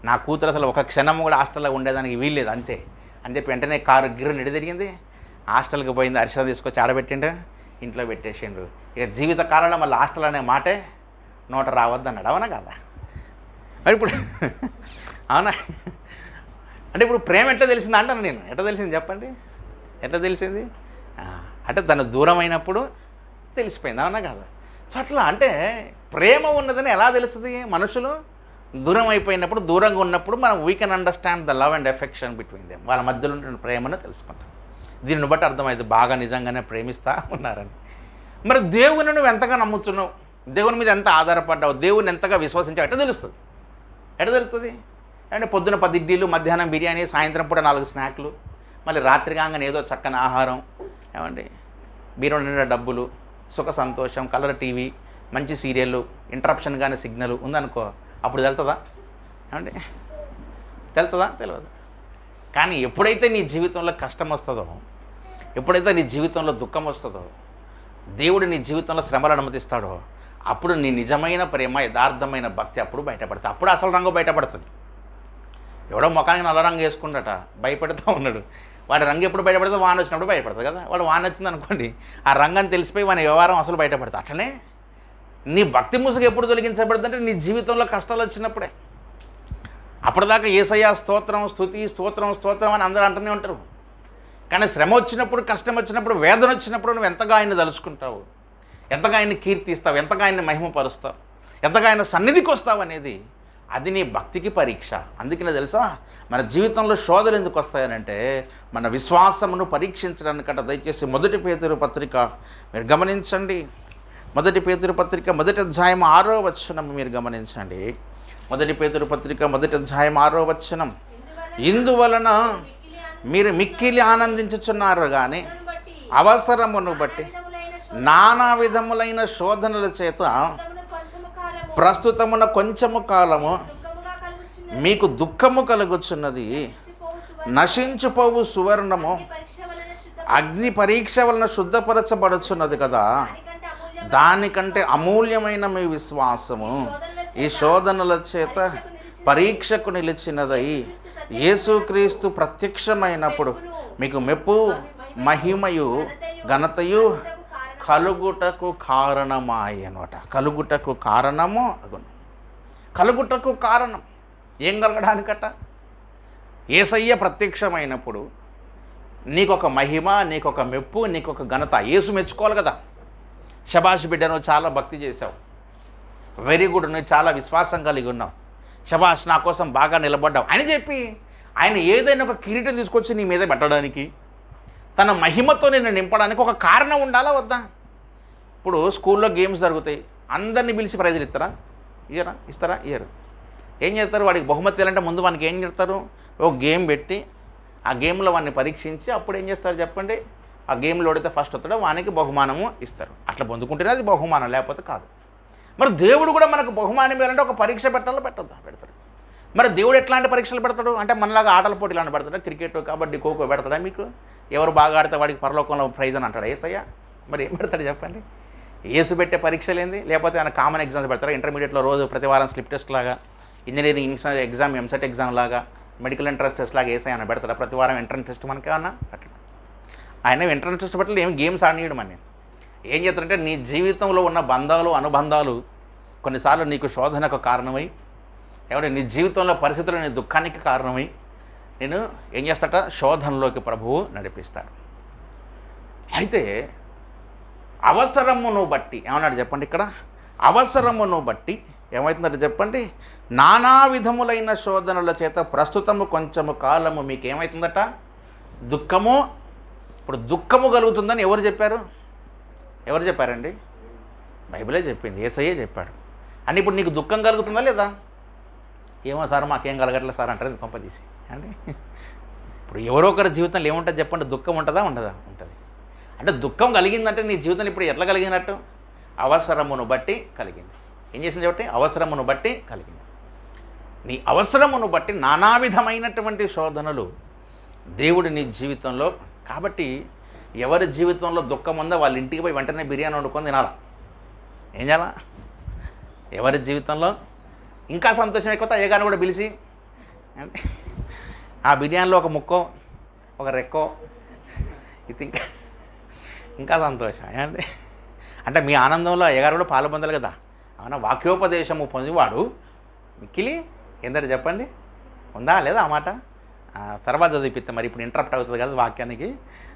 నా కూతురు అసలు ఒక క్షణం కూడా హాస్టల్లో ఉండేదానికి వీల్లేదు అంతే అని చెప్పి వెంటనే కారు గిర్రు నిడి తిరిగింది, హాస్టల్కి పోయింది. హర్షిత తీసుకొచ్చి ఆడబెట్టిండు, ఇంట్లో పెట్టేసిండు. ఇక జీవితకాలంలో మళ్ళీ హాస్టల్ అనే మాటే నోట రావద్దు అన్నాడు. అవునా కదా? మరి ఇప్పుడు అవునా? అంటే ఇప్పుడు ప్రేమ ఎట్లా తెలిసింది అంటాను నేను. ఎట్లా తెలిసింది చెప్పండి? ఎట్లా తెలిసింది? అంటే తను దూరం అయినప్పుడు తెలిసిపోయింది. అవునా కదా? సో అట్లా అంటే ప్రేమ ఉన్నదని ఎలా తెలుస్తుంది? మనుషులు దూరం అయిపోయినప్పుడు, దూరంగా ఉన్నప్పుడు మనం we can understand the love and affection between them. వాళ్ళ మధ్యలో ఉన్న ప్రేమను తెలుసుకుంటాం. దీన్ని బట్టి అర్థమైంది బాగా నిజంగానే ప్రేమిస్తూ ఉన్నారని. మరి దేవుని నువ్వు ఎంతగా నమ్ముతున్నావు, దేవుని మీద ఎంత ఆధారపడ్డావు, దేవుని ఎంతగా విశ్వసించావు ఎట్లా తెలుస్తుంది? ఎట్లా తెలుస్తుంది? అంటే పొద్దున 10 ఇడ్లీలు, మధ్యాహ్నం బిర్యానీ, సాయంత్రం పూట 4 స్నాక్లు, మళ్ళీ రాత్రి కాగానే ఏదో చక్కని ఆహారం, ఏమండి బీరో నిండా డబ్బులు, సుఖ సంతోషం, కలర్ టీవీ, మంచి సీరియళ్ళు, ఇంటరప్షన్ కానీ సిగ్నల్ ఉందనుకో, అప్పుడు తెలుతుందా? ఏమండి తెలుతుందా? తెలియదు. కానీ ఎప్పుడైతే నీ జీవితంలో కష్టం వస్తుందో, ఎప్పుడైతే నీ జీవితంలో దుఃఖం వస్తుందో, దేవుడు నీ జీవితంలో శ్రమలు అనుమతిస్తాడో, అప్పుడు నీ నిజమైన ప్రేమ, యథార్థమైన భక్తి అప్పుడు బయటపడుతుంది. అప్పుడు అసలు రంగు బయటపడుతుంది. ఎవడో ముఖానికి నల్ల రంగు వేసుకుంటాట, భయపడుతూ ఉన్నాడు. వాడి రంగు ఎప్పుడు బయటపడితే వాన వచ్చినప్పుడు బయటపడుతుంది కదా. వాడు వాన వచ్చింది అనుకోండి, ఆ రంగని తెలిసిపోయి వాని వ్యవహారం అసలు బయటపడుతుంది. అట్లనే నీ భక్తి ముసుగు ఎప్పుడు తొలగించబడుతుంది అంటే నీ జీవితంలో కష్టాలు వచ్చినప్పుడే. అప్పటిదాకా యేసయ్య స్తోత్రం, స్తుతి, స్తోత్రం, స్తోత్రం అని అందరూ అంటూనే ఉంటారు. కానీ శ్రమ వచ్చినప్పుడు, కష్టం వచ్చినప్పుడు, వేదన వచ్చినప్పుడు నువ్వు ఎంతగా ఆయన్ని తలుచుకుంటావు, ఎంతగా ఆయన్ని కీర్తిస్తావు, ఎంతగా ఆయన్ని మహిమపరుస్తావు, ఎంతగా ఆయన సన్నిధికి వస్తావు అనేది అది నీ భక్తికి పరీక్ష. అందుకనే తెలుసా మన జీవితంలో శోధనలు ఎందుకు వస్తాయనంటే మన విశ్వాసమును పరీక్షించడానికంట. దయచేసి 1 పేతురు పత్రిక మీరు గమనించండి. 1 పేతురు పత్రిక 1వ అధ్యాయం 6వ వచనం మీరు గమనించండి. 1 పేతురు పత్రిక 1వ అధ్యాయం 6వ వచనం. ఇందువలన మీరు మిక్కిలి ఆనందించుచున్నారు కానీ అవసరమును బట్టి నానా విధములైన శోధనల చేత ప్రస్తుతమున కొంచెము కాలము మీకు దుఃఖము కలుగుచున్నది. నశించుపోవు సువర్ణము అగ్ని పరీక్ష వలన శుద్ధపరచబడుచున్నది కదా, దానికంటే అమూల్యమైన మీ విశ్వాసము ఈ శోధనల చేత పరీక్షకు నిలిచినదై యేసుక్రీస్తు ప్రత్యక్షమైనప్పుడు మీకు మెప్పు, మహిమయు, ఘనతయు కలుగుటకు కారణమాయి అనమాట. కలుగుటకు కారణము అగును. కలుగుటకు కారణం ఏం కలగడానికట? యేసయ్య ప్రత్యక్షమైనప్పుడు నీకొక మహిమ, నీకొక మెప్పు, నీకొక ఘనత. యేసు మెచ్చుకోవాలి కదా. శబాష్ బిడ్డ, నువ్వు చాలా భక్తి చేసావు, వెరీ గుడ్, నువ్వు చాలా విశ్వాసం కలిగి ఉన్నావు, శబాష్ నా కోసం బాగా నిలబడ్డావు అని చెప్పి ఆయన ఏదైనా ఒక కిరీటం తీసుకొచ్చి నీ మీద పెట్టడానికి, తన మహిమతో నిన్ను నింపడానికి ఒక కారణం ఉండాలా వద్దా? ఇప్పుడు స్కూల్లో గేమ్స్ జరుగుతాయి, అందరినీ పిలిచి ప్రైజులు ఇస్తారా? ఇస్తారా? ఇయ్యరు. ఏం చేస్తారు? వాడికి బహుమతి ఇవ్వాలంటే ముందు వానికి ఏం చేస్తారు? ఒక గేమ్ పెట్టి ఆ గేమ్లో వాడిని పరీక్షించి అప్పుడు ఏం చేస్తారు చెప్పండి? ఆ గేమ్లో ఓడితే ఫస్ట్ వస్తాడో వానికి బహుమానము ఇస్తారు. అట్లా పొందుకుంటేనే అది బహుమానం, లేకపోతే కాదు. మరి దేవుడు కూడా మనకు బహుమానం ఇవ్వాలంటే ఒక పరీక్ష పెట్టాలో పెడతాడు. మరి దేవుడు ఎట్లాంటి పరీక్షలు పెడతాడు అంటే మనలాగా ఆటల పోటీలు అని పెడతాడు. క్రికెట్, కబడ్డీ, ఖోఖో పెడతాడా మీకు? ఎవరు బాగా ఆడితే వాడికి పరలోకంలో ప్రైజ్ అని అంటాడు యేసయ్య? మరి ఏం పెడతాడు చెప్పండి? యేసు పెట్టే పరీక్షలు ఏంది? లేకపోతే ఆయన కామన్ ఎగ్జామ్స్ పెడతారా? ఇంటర్మీడియట్లో రోజు ప్రతి వారం స్లిప్ టెస్ట్ లాగా, ఇంజనీరింగ్ ఎగ్జామ్, ఎంసెట్ ఎగ్జామ్ లాగా, మెడికల్ ఎంట్రన్స్ టెస్ట్ లాగా యేసయ్య ఆయన పెడతారా? ప్రతి వారం ఎంట్రన్స్ టెస్ట్ మనకి ఏమన్నా అట్లా ఆయన ఎంట్రన్స్ టెస్ట్ పెట్టాలి, ఏమి గేమ్స్ ఆడియడం అని. ఏం చేస్తారంటే నీ జీవితంలో ఉన్న బంధాలు, అనుబంధాలు కొన్నిసార్లు నీకు శోధనకు కారణమై, ఎవరి నీ జీవితంలో పరిస్థితులు నీ దుఃఖానికి కారణమై నేను ఏం చేస్తాట? శోధనలోకి ప్రభువు నడిపిస్తాడు. అయితే అవసరమును బట్టి ఏమన్నాడు చెప్పండి? ఇక్కడ అవసరమును బట్టి ఏమవుతుందంటే చెప్పండి, నానా విధములైన శోధనల చేత ప్రస్తుతము కొంచెము కాలము మీకు ఏమవుతుందట? దుఃఖము. ఇప్పుడు దుఃఖము కలుగుతుందని ఎవరు చెప్పారు? ఎవరు చెప్పారండి? బైబిలే చెప్పింది, యేసయ్యే చెప్పాడు. అని ఇప్పుడు నీకు దుఃఖం కలుగుతుందా లేదా? ఏమో సార్ మాకేం కలగట్లేదు సార్ అంటారు కొంపదీసి అండి. ఇప్పుడు ఎవరో ఒకరి జీవితంలో ఏముంటుంది చెప్పండి? దుఃఖం ఉంటుందా? ఉండదా? ఉంటుంది. అంటే దుఃఖం కలిగిందంటే నీ జీవితం ఇప్పుడు ఎట్లా కలిగినట్టు? అవసరమును బట్టి కలిగింది. ఏం చేసింది చెప్పండి? అవసరమును బట్టి కలిగింది. నీ అవసరమును బట్టి నానా విధమైనటువంటి శోధనలు దేవుడు నీ జీవితంలో. కాబట్టి ఎవరి జీవితంలో దుఃఖం ఉందో వాళ్ళ ఇంటికి పోయి వెంటనే బిర్యానీ వండుకొని తినాలా. ఏం చేయాలా? ఎవరి జీవితంలో ఇంకా సంతోషం ఎక్కువ అయ్యగారిని కూడా పిలిచి ఆ బిర్యానీలో ఒక ముక్కో, ఒక రెక్కో ఇది ఇంకా సంతోషం ఏమండి. అంటే మీ ఆనందంలో అయ్యగారు కూడా పాలు పొందాలి కదా. అవునా? వాక్యోపదేశము పొందివాడు మిక్కిలి ఏంటంటే చెప్పండి, ఉందా లేదా ఆ మాట? తర్వాత చదివిపిస్తాం. మరి ఇప్పుడు ఇంటరప్ట్ అవుతుంది కదా వాక్యానికి,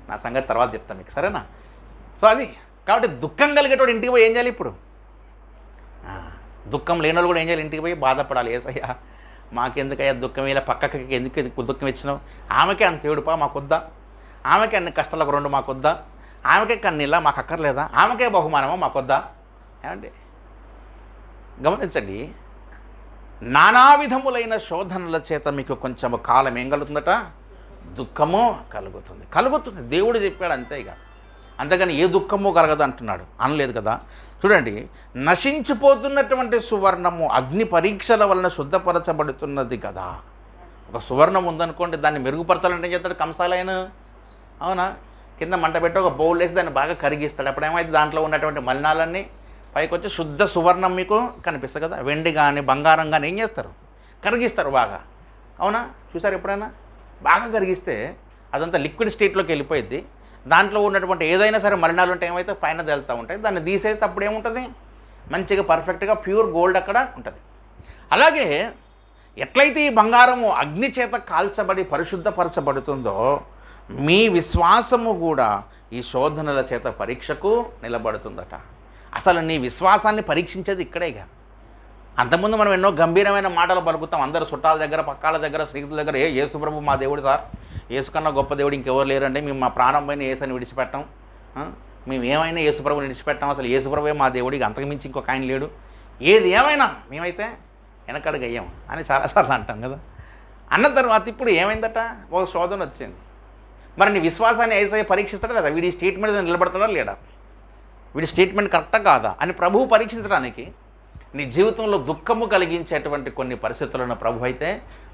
నా సంగతి తర్వాత చెప్తాను మీకు, సరేనా? సో అది కాబట్టి దుఃఖం కలిగేటోడు ఇంటికి పోయి ఏం చేయాలి? ఇప్పుడు దుఃఖం లేని వాళ్ళు కూడా ఏం చేయాలి? ఇంటికి పోయి బాధపడాలి. యేసయ్యా మాకెందుకయ్యా దుఃఖం, ఇలా పక్కకి ఎందుకు దుఃఖం ఇచ్చినావు? ఆమెకే అంత ఏడుపా మాకొద్దా? ఆమెకే అన్ని కష్టాలకు రెండు మాకొద్దా? ఆమెకే కన్నీళ్ళ మాకు అక్కర్లేదా? ఆమెకే బహుమానమా మాకొద్దా? ఏమండి గమనించండి, నానా విధములైన శోధనల చేత మీకు కొంచెము కాలం ఏం కలుగుతుందట? దుఃఖము కలుగుతుంది. దేవుడు చెప్పాడు అంతే. ఇక అంతేగాని ఏ దుఃఖము కలగదు అంటున్నాడు, అనలేదు కదా. చూడండి, నశించిపోతున్నటువంటి సువర్ణము అగ్ని పరీక్షల వలన శుద్ధపరచబడుతున్నది కదా. ఒక సువర్ణం ఉందనుకోండి, దాన్ని మెరుగుపరచాలంటే ఏం చేస్తాడు? కంసాలైన, అవునా, కింద మంట పెట్టి ఒక బౌల్ వేసి దాన్ని బాగా కరిగిస్తాడు. అప్పుడు ఏమైతే దాంట్లో ఉన్నటువంటి మలినాలన్నీ పైకి వచ్చి శుద్ధ సువర్ణం మీకు కనిపిస్తుంది కదా. వెండి కానీ బంగారం కానీ ఏం చేస్తారు? కరిగిస్తారు బాగా, అవునా? చూసారు ఎప్పుడైనా? బాగా కరిగిస్తే అదంతా లిక్విడ్ స్టేట్లోకి వెళ్ళిపోయింది. దాంట్లో ఉన్నటువంటి ఏదైనా సరే మలినాలు ఉంటే ఏమైతే పైన తేలుతూ ఉంటాయి. దాన్ని తీసేస్తే అప్పుడు ఏముంటుంది? మంచిగా పర్ఫెక్ట్గా ప్యూర్ గోల్డ్ అక్కడ ఉంటుంది. అలాగే ఎట్లయితే ఈ బంగారము అగ్ని చేత కాల్చబడి పరిశుద్ధపరచబడుతుందో, మీ విశ్వాసము కూడా ఈ శోధనల చేత పరీక్షకు నిలబడుతుందట. అసలు నీ విశ్వాసాన్ని పరీక్షించేది ఇక్కడేగా. అంతకుముందు మనం ఎన్నో గంభీరమైన మాటలు పలుకుతాం, అందరు చుట్టాల దగ్గర, పక్కాల దగ్గర, స్నేహితుల దగ్గర. యేసు ప్రభు మా దేవుడు సార్, యేసు కన్నా గొప్ప దేవుడు ఇంకెవరు లేరండి, మేము మా ప్రాణం పైన యేసుని విడిచిపెట్టాం, మేము ఏమైనా యేసు ప్రభుని విడిచిపెట్టాం, అసలు యేసు ప్రభువే మా దేవుడికి, అంతకు మించి ఇంకొక ఆయన లేడు, ఏది ఏమైనా మేమైతే వెనకడుగు అయ్యాం అని చాలాసార్లు అంటాం కదా. అన్న తర్వాత ఇప్పుడు ఏమైందట? ఒక శోధన వచ్చింది. మరి నీ విశ్వాసాన్ని యేసయ్య పరీక్షిస్తాడా లేదా? వీడి స్టేట్మెంట్ నిలబడతాడా లేడా? వీడి స్టేట్మెంట్ కరెక్టా కాదా అని ప్రభువు పరీక్షించడానికి నీ జీవితంలో దుఃఖము కలిగించేటువంటి కొన్ని పరిస్థితులను ప్రభు అయితే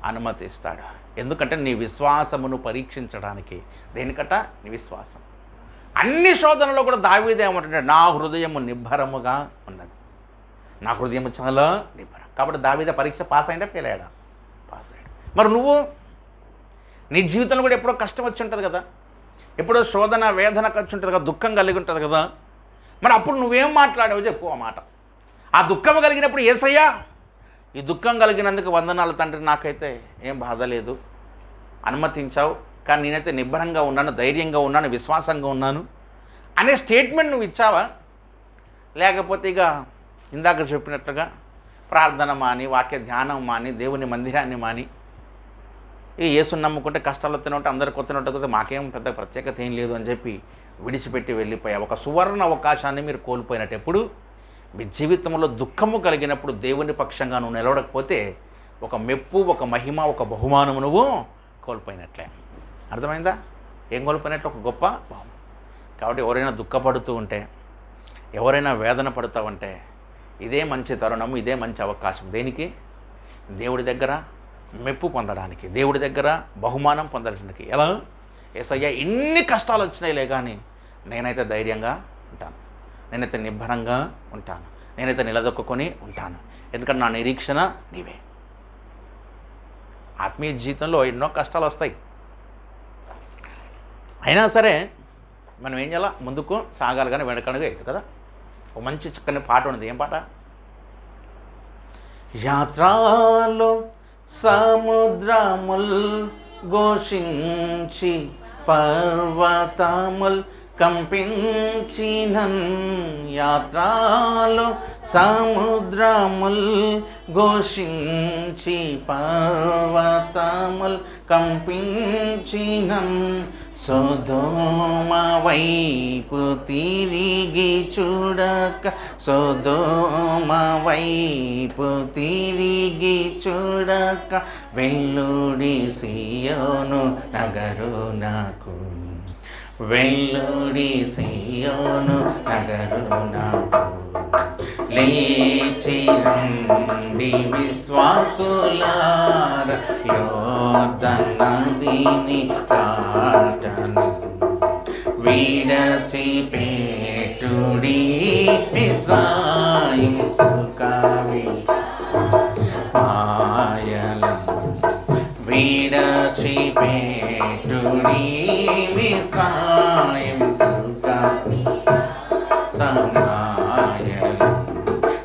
అనుమతిస్తాడు. ఎందుకంటే నీ విశ్వాసమును పరీక్షించడానికి. దేనికట? నీ విశ్వాసం. అన్ని శోధనలో కూడా దావీదు ఏమంటుంటే, నా హృదయము నిబ్బరముగా ఉన్నది, నా హృదయం చాలా నిబ్బరం. కాబట్టి దావీదు పరీక్ష పాస్ అయిందా, ఫెయిల్ అయ్యాడా? పాస్ అయ్యాడు. మరి నువ్వు నీ జీవితంలో కూడా ఎప్పుడో కష్టం వచ్చి ఉంటుంది కదా, ఎప్పుడో శోధన వేదన వచ్చి ఉంటుంది కదా, దుఃఖం కలిగి ఉంటుంది కదా. మరి అప్పుడు నువ్వేం మాట్లాడావో చెప్పు ఆ మాట. ఆ దుఃఖం కలిగినప్పుడు యేసయ్యా, ఈ దుఃఖం కలిగినందుకు వందనాలు తండ్రి, నాకైతే ఏం బాధ లేదు, అనుమతించావు, కానీ నేనైతే నిబ్బరంగా ఉన్నాను, ధైర్యంగా ఉన్నాను, విశ్వాసంగా ఉన్నాను అనే స్టేట్మెంట్ నువ్వు ఇచ్చావా? లేకపోతే ఇక ఇందాక చెప్పినట్లుగా ప్రార్థన మాని, వాక్య ధ్యానం మాని, దేవుని మందిరాన్ని మాని, ఇక యేసుని నమ్ముకుంటే కష్టాలు వస్తూనే ఉంటే అందరికి వస్తూనే ఉంటుంది, మాకేం పెద్ద ప్రత్యేకత ఏం లేదు అని చెప్పి విడిచిపెట్టి వెళ్ళిపోయావు. ఒక సువర్ణ అవకాశాన్ని మీరు కోల్పోయినట్టు. ఎప్పుడు? మీ జీవితంలో దుఃఖము కలిగినప్పుడు దేవుని పక్షంగా నువ్వు నిలవడకపోతే ఒక మెప్పు, ఒక మహిమ, ఒక బహుమానము నువ్వు కోల్పోయినట్లే. అర్థమైందా? ఏం కోల్పోయినట్లు? ఒక గొప్ప బహుమానం. కాబట్టి ఎవరైనా దుఃఖపడుతూ ఉంటే, ఎవరైనా వేదన పడుతూ ఉంటే, ఇదే మంచి తరుణము, ఇదే మంచి అవకాశం. దేనికి? దేవుడి దగ్గర మెప్పు పొందడానికి, దేవుడి దగ్గర బహుమానం పొందడానికి. ఎలా? యేసయ్య ఎన్ని కష్టాలు వచ్చినాయిలే కానీ నేనైతే ధైర్యంగా ఉంటాను, నేనైతే నిబ్బరంగా ఉంటాను, నేనైతే నిలదొక్కుని ఉంటాను, ఎందుకంటే నా నిరీక్షణ నీవే. ఆత్మీయ జీవితంలో ఎన్నో కష్టాలు వస్తాయి, అయినా సరే మనం ఏం చేయాలా? ముందుకు సాగాలి కానీ వెనకడుగు అవుతుంది కదా. ఒక మంచి చక్కని పాట ఉన్నది. ఏం పాట? యాత్రలో సముద్రముల్ ఘోషించి పర్వతముల్ కంపించినన్, యాత్రలో సముద్రముల్ ఘోషించి పర్వతముల్ కంపించినన్, సొదొమ వైపు తిరిగి చూడక, సొదొమ వైపు తిరిగి చూడక, వెల్లుడి సియోను నగరునకు, వెల్లుడి సియోను నగరునకు, లేచి రండి విశ్వాసులార, యోర్దాను నదిని దాటను, విడిచిపెట్టుడి మిస్రాయిము సుఖవి మాయలను, విడిచిపెట్టుడి మిస్రాయిము సుఖవి మాయలను,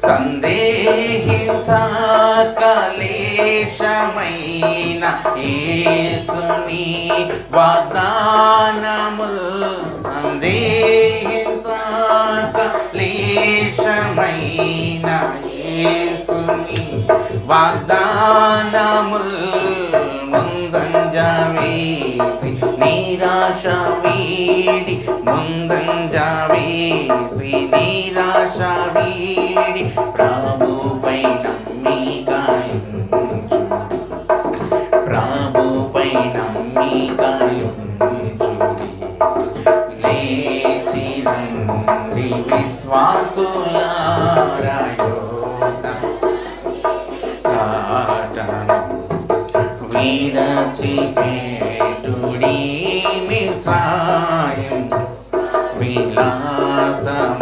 సందేహించక లేశమైన యేసుని వాగ్దానముల్, సందేహించక లేశమైన యేసుని వాగ్దానముల్, ముందంజ వేసి నిరాశ వీడి, ముందంజ వేసి నిరాశ వీడి, ప్రభుపై నమ్మికయుంచు, ప్రభుపై నమ్మికయుంచు, లేచి విడచిపెట్టుడి మిస్రాయిం విలాసమాయలు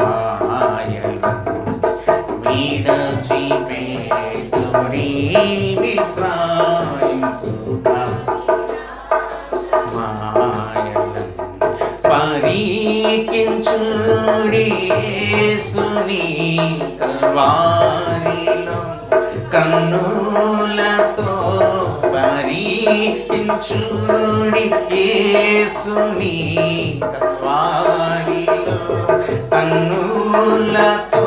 విడచిపెట్టుడి మిస్రాయిం సుఖమాయలు పరీక్షించుడి యేసుని కల్వారిలో కన్నులతో పరీక్షించుడి యేసుని కల్వారిలో కన్నులతో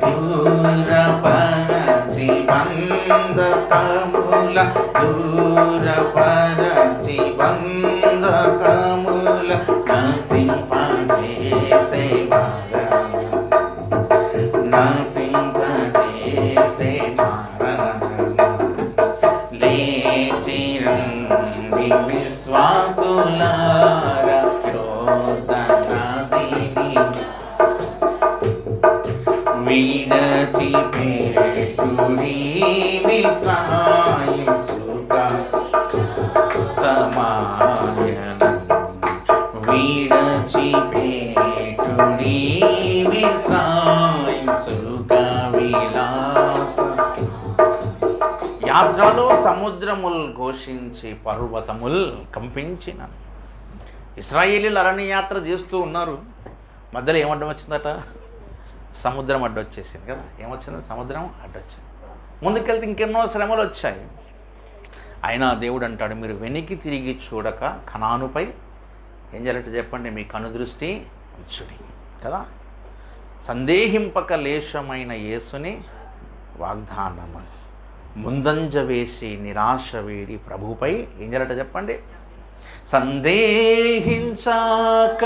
దూరపరచి బంధకముల దూరపరచి బంధకముల నసింపజేసే నసింపజేసే లేచిరండి విశ్వాసులారా యోధనదిని విడచిపెట్టుడి మిస్రాయిం సుఖమాయలు విడచిపెట్టుడి మిస్రాయిం సుఖవిలాస యాత్రలో సముద్రముల్ ఘోషించి పర్వతముల్ కంపించినను. ఇశ్రాయేలీలు అరణ్య యాత్ర చేస్తూ ఉన్నారు. మధ్యలో ఏమడ్డం వచ్చిందట? సముద్రం అడ్డొచ్చేసింది కదా. ఏమొచ్చింది? సముద్రం అడ్డొచ్చింది. ముందుకెళ్తే ఇంకెన్నో శ్రమలు వచ్చాయి. అయినా దేవుడు అంటాడు, మీరు వెనక్కి తిరిగి చూడక కనానుపై ఏం చేయాలంటే చెప్పండి, మీ కనుదృష్టి ఉంచుడి కదా. సందేహింపక లేశమైన యేసుని వాగ్దానము ముందంజ వేసి నిరాశ వీడి ప్రభుపై ఏం చేయాలంటే చెప్పండి, సందేహించాక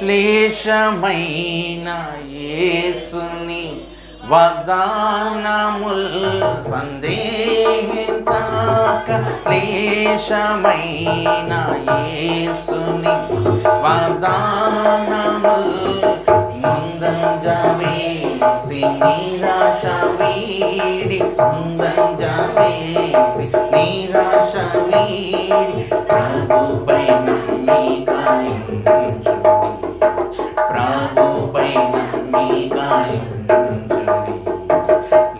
లేశమైన యేసుని వాగ్దానముల్ సందేహించాక లేశమైన యేసుని వాగ్దానముల్ ముందంజ వేసి నిరాశ వీడి ముందంజ వేసి నిరాశ వీడి ప్రభుపై నమ్మికయుంచుడి ప్రభుపై నమ్మికయుంచుడి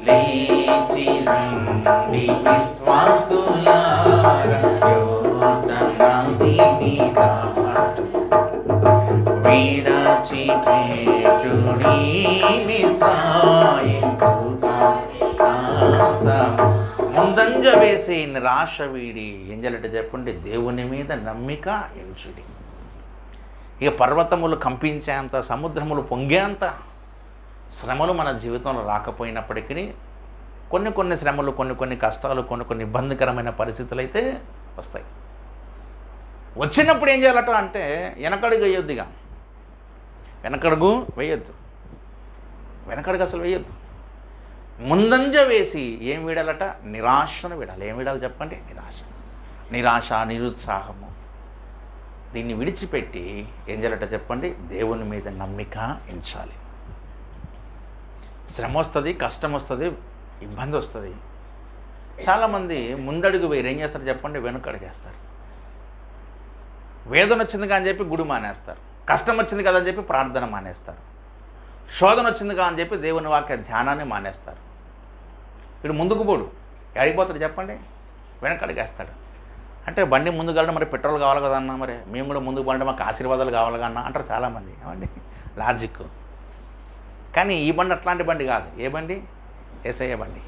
లేచిరండి విశ్వాసులారా యోర్దానదిని దాటు విడచిపెట్టుడి మిస్రాయిం సుఖమాయలు ముందంజ వేసి నిరాశ వీడి ఏం చేయాలంటే చెప్పండి, దేవుని మీద నమ్మిక ఎంచుడి. ఇక పర్వతములు కంపించేంత, సముద్రములు పొంగేంత శ్రమలు మన జీవితంలో రాకపోయినప్పటికీ కొన్ని శ్రమలు, కొన్ని కష్టాలు, కొన్ని ఇబ్బందికరమైన పరిస్థితులు అయితే వస్తాయి. వచ్చినప్పుడు ఏం చేయాలట అంటే వెనకడుగు వేయొద్దుగా. వెనకడుగు అసలు వేయొద్దు. ముందంజ వేసి ఏం వీడాలట? నిరాశను వీడాలి. ఏం వీడాలి చెప్పండి? నిరాశ, నిరుత్సాహము. దీన్ని విడిచిపెట్టి ఏం చేయాలట చెప్పండి, దేవుని మీద నమ్మిక ఎంచాలి. శ్రమ వస్తుంది, కష్టం వస్తుంది, ఇబ్బంది వస్తుంది. చాలామంది ముందడుగు వేరు ఏం చేస్తారు చెప్పండి, వెనుకడుగేస్తారు. వేదన వచ్చింది కానీ చెప్పి గుడి మానేస్తారు. కష్టం వచ్చింది కదా అని చెప్పి ప్రార్థన మానేస్తారు. శోధన వచ్చింది కదా అని చెప్పి దేవుని వాక్య ధ్యానాన్ని మానేస్తారు. వీడు ముందుకు పోడు, ఎడిగిపోతాడు చెప్పండి, వెనకడుగేస్తాడు. అంటే బండి ముందుకు వెళ్ళడం మరి పెట్రోల్ కావాలి కదా అన్న, మరి మేము కూడా ముందుకు పోండి, మాకు ఆశీర్వాదాలు కావాలి కన్నా అంటారు చాలామంది. ఏమండి లాజిక్. కానీ ఈ బండి అట్లాంటి బండి కాదు. ఏ బండి? యేసయ్య బండి.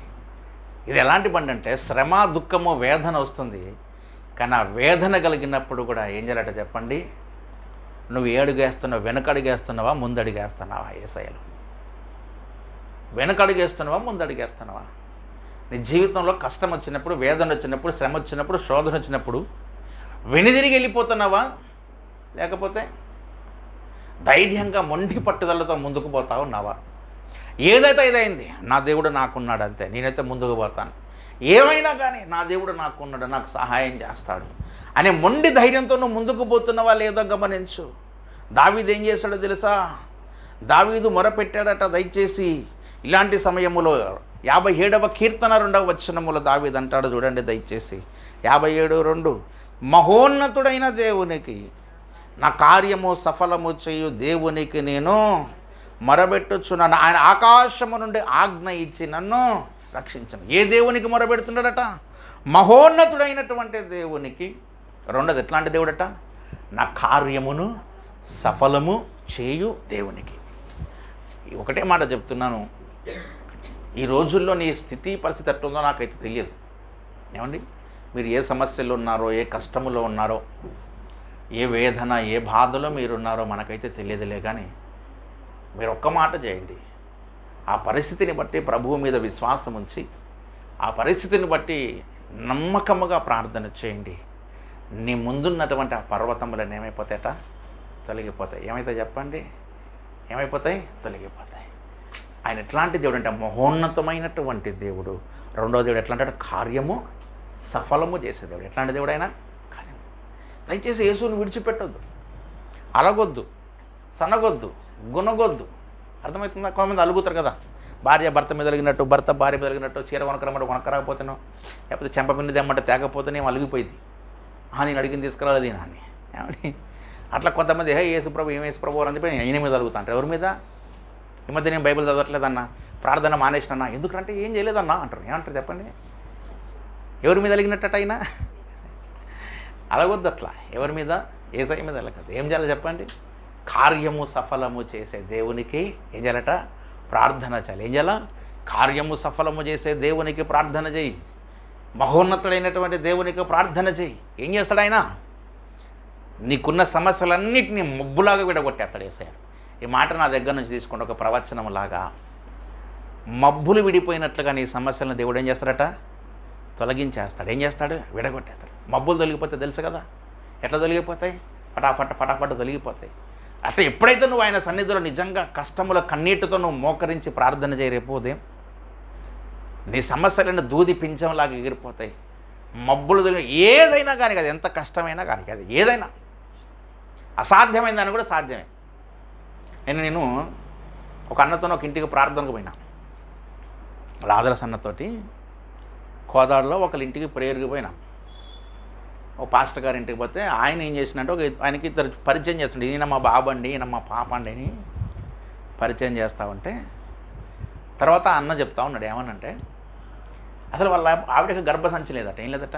ఇది ఎలాంటి బండి అంటే శ్రమ, దుఃఖము, వేదన వస్తుంది. కానీ ఆ వేదన కలిగినప్పుడు కూడా ఏం చేయాలట చెప్పండి, నువ్వు ఏ అడుగు వేస్తున్నావు? వెనకడుగేస్తున్నావా, ముందడుగేస్తున్నావా? యేసయ్యలో వెనకడుగేస్తున్నావా, ముందడుగేస్తున్నావా? నీ జీవితంలో కష్టం వచ్చినప్పుడు, వేదన వచ్చినప్పుడు, శ్రమ వచ్చినప్పుడు, శోధన వచ్చినప్పుడు వెనుదిరిగి వెళ్ళిపోతున్నావా, లేకపోతే ధైర్యంగా మొండి పట్టుదలతో ముందుకు పోతా ఉన్నావా? ఏదైతే ఇదైంది, నా దేవుడు నాకున్నాడు అంతే, నేనైతే ముందుకు పోతాను. ఏమైనా కానీ నా దేవుడు నాకున్నాడు, నాకు సహాయం చేస్తాడు అనే మొండి ధైర్యంతో నువ్వు ముందుకు పోతున్నావా లేదో గమనించు. దావీదు ఏం చేశాడో తెలుసా? దావీదు మొరపెట్టాడట, దయచేసి ఇలాంటి సమయంలో 57వ కీర్తన 2వ వచనములో దావీదు అంటాడు చూడండి దయచేసి, 57:2, మహోన్నతుడైన దేవునికి, నా కార్యము సఫలము చేయు దేవునికి నేను మొరబెట్టుచున్నాను. ఆయన ఆకాశము నుండి ఆజ్ఞ ఇచ్చి నన్ను రక్షించను. ఏ దేవునికి మొరబెడుతున్నాడట? మహోన్నతుడైనటువంటి దేవునికి. రెండోది ఎట్లాంటి దేవుడట? నా కార్యమును సఫలము చేయు దేవునికి. ఒకటే మాట చెప్తున్నాను, ఈ రోజుల్లో నీ స్థితి పరిస్థితి ఎట్లుందో నాకైతే తెలియదు. ఏమండి, మీరు ఏ సమస్యలు ఉన్నారో, ఏ కష్టములో ఉన్నారో, ఏ వేదన, ఏ బాధలో మీరున్నారో మనకైతే తెలియదులే. కానీ మీరు ఒక్క మాట చేయండి, ఆ పరిస్థితిని బట్టి ప్రభువు మీద విశ్వాసం ఉంచి, ఆ పరిస్థితిని బట్టి నమ్మకముగా ప్రార్థన చేయండి. నీ ముందున్నటువంటి ఆ పర్వతములను ఏమైపోతాయట? తొలగిపోతాయి. ఏమైతాయి చెప్పండి? ఏమైపోతాయి? తొలగిపోతాయి. ఆయన ఎట్లాంటి దేవుడు అంటే మహోన్నతమైనటువంటి దేవుడు. రెండో దేవుడు ఎట్లా అంటే కార్యము సఫలము చేసే దేవుడు. ఎట్లాంటి దేవుడు ఆయన? కార్యము. దయచేసి యేసుని విడిచిపెట్టొద్దు, అలగొద్దు, సనగొద్దు, గుణగొద్దు. అర్థమవుతుందా? కొంతమంది అలుగుతారు కదా, భార్య భర్త మీద కలిగినట్టు, భర్త భార్య మీద కలిగినట్టు, చీర కొనకరమ్మంటే కొనకరాకపోతేనో, లేకపోతే చెంప పిండి తెమ్మంటే తేకపోతేనే అలిగిపోయింది. నేను అడిగింది తీసుకురాలేదు అని. ఏమని అట్లా కొంతమంది యేసుప్రభు ఏం యేసుప్రభు అని చెప్పి ఆయన మీద అలుగుతాంటారు. ఎవరి మీద? ఈ మధ్య నేను బైబిల్ చదవట్లేదన్నా, ప్రార్థన మానేసినన్నా, ఎందుకంటే ఏం చేయలేదన్నా అంటారు. ఏమంటారు చెప్పండి? ఎవరి మీద అలిగినట్టు అయినా అలగొద్దు. అట్లా ఎవరి మీద? యేసయ్య మీద అలగదు. ఏం చేయాలి చెప్పండి? కార్యము సఫలము చేసే దేవునికి ఏం చేయాలట? ప్రార్థన చేయాలి. ఏం చేయాలా? కార్యము సఫలము చేసే దేవునికి ప్రార్థన చేయి. మహోన్నతుడైనటువంటి దేవునికి ప్రార్థన చేయి. ఏం చేస్తాడు ఆయన? నీకున్న సమస్యలన్నింటినీ మబ్బులాగా విడగొట్టేస్తాడు యేసయ్య. ఈ మాట నా దగ్గర నుంచి తీసుకుంటే ఒక ప్రవచనంలాగా, మబ్బులు విడిపోయినట్లుగా నీ సమస్యలను దేవుడు ఏం చేస్తాడట? తొలగించేస్తాడు. ఏం చేస్తాడు? విడగొట్టేస్తాడు. మబ్బులు తొలగిపోతే తెలుసు కదా ఎట్లా తొలగిపోతాయి? ఫటాఫట్ తొలగిపోతాయి. అట్లా ఎప్పుడైతే నువ్వు ఆయన సన్నిధిలో నిజంగా కష్టముల కన్నీటితో నువ్వు మోకరించి ప్రార్థన చేయి, రేపు ఉదయం నీ సమస్యలను దూది పించంలాగా ఎగిరిపోతాయి. మబ్బులు ఏదైనా కానీ, అది ఎంత కష్టమైనా కానీ, అది ఏదైనా అసాధ్యమైందని కూడా సాధ్యమే. నేను ఒక అన్నతో ఒక ఇంటికి ప్రార్థనకు పోయినా, లాజరస్ అన్నతోటి కోదాడలో ఒకళ్ళ ఇంటికి ప్రేయర్కి పోయినా. ఒక పాస్టర్ గారి ఇంటికి పోతే ఆయన ఏం చేసినట్టు ఆయనకి ఇద్దరు పరిచయం చేస్తుండే. ఈయన మా బాబు అండి, ఈయన మా పాప అండి అని పరిచయం చేస్తూ ఉంటే, తర్వాత అన్న చెప్తా ఉన్నాడు ఏమనంటే, అసలు వాళ్ళ ఆవిడకి గర్భసంచి లేదట. ఏం లేదట.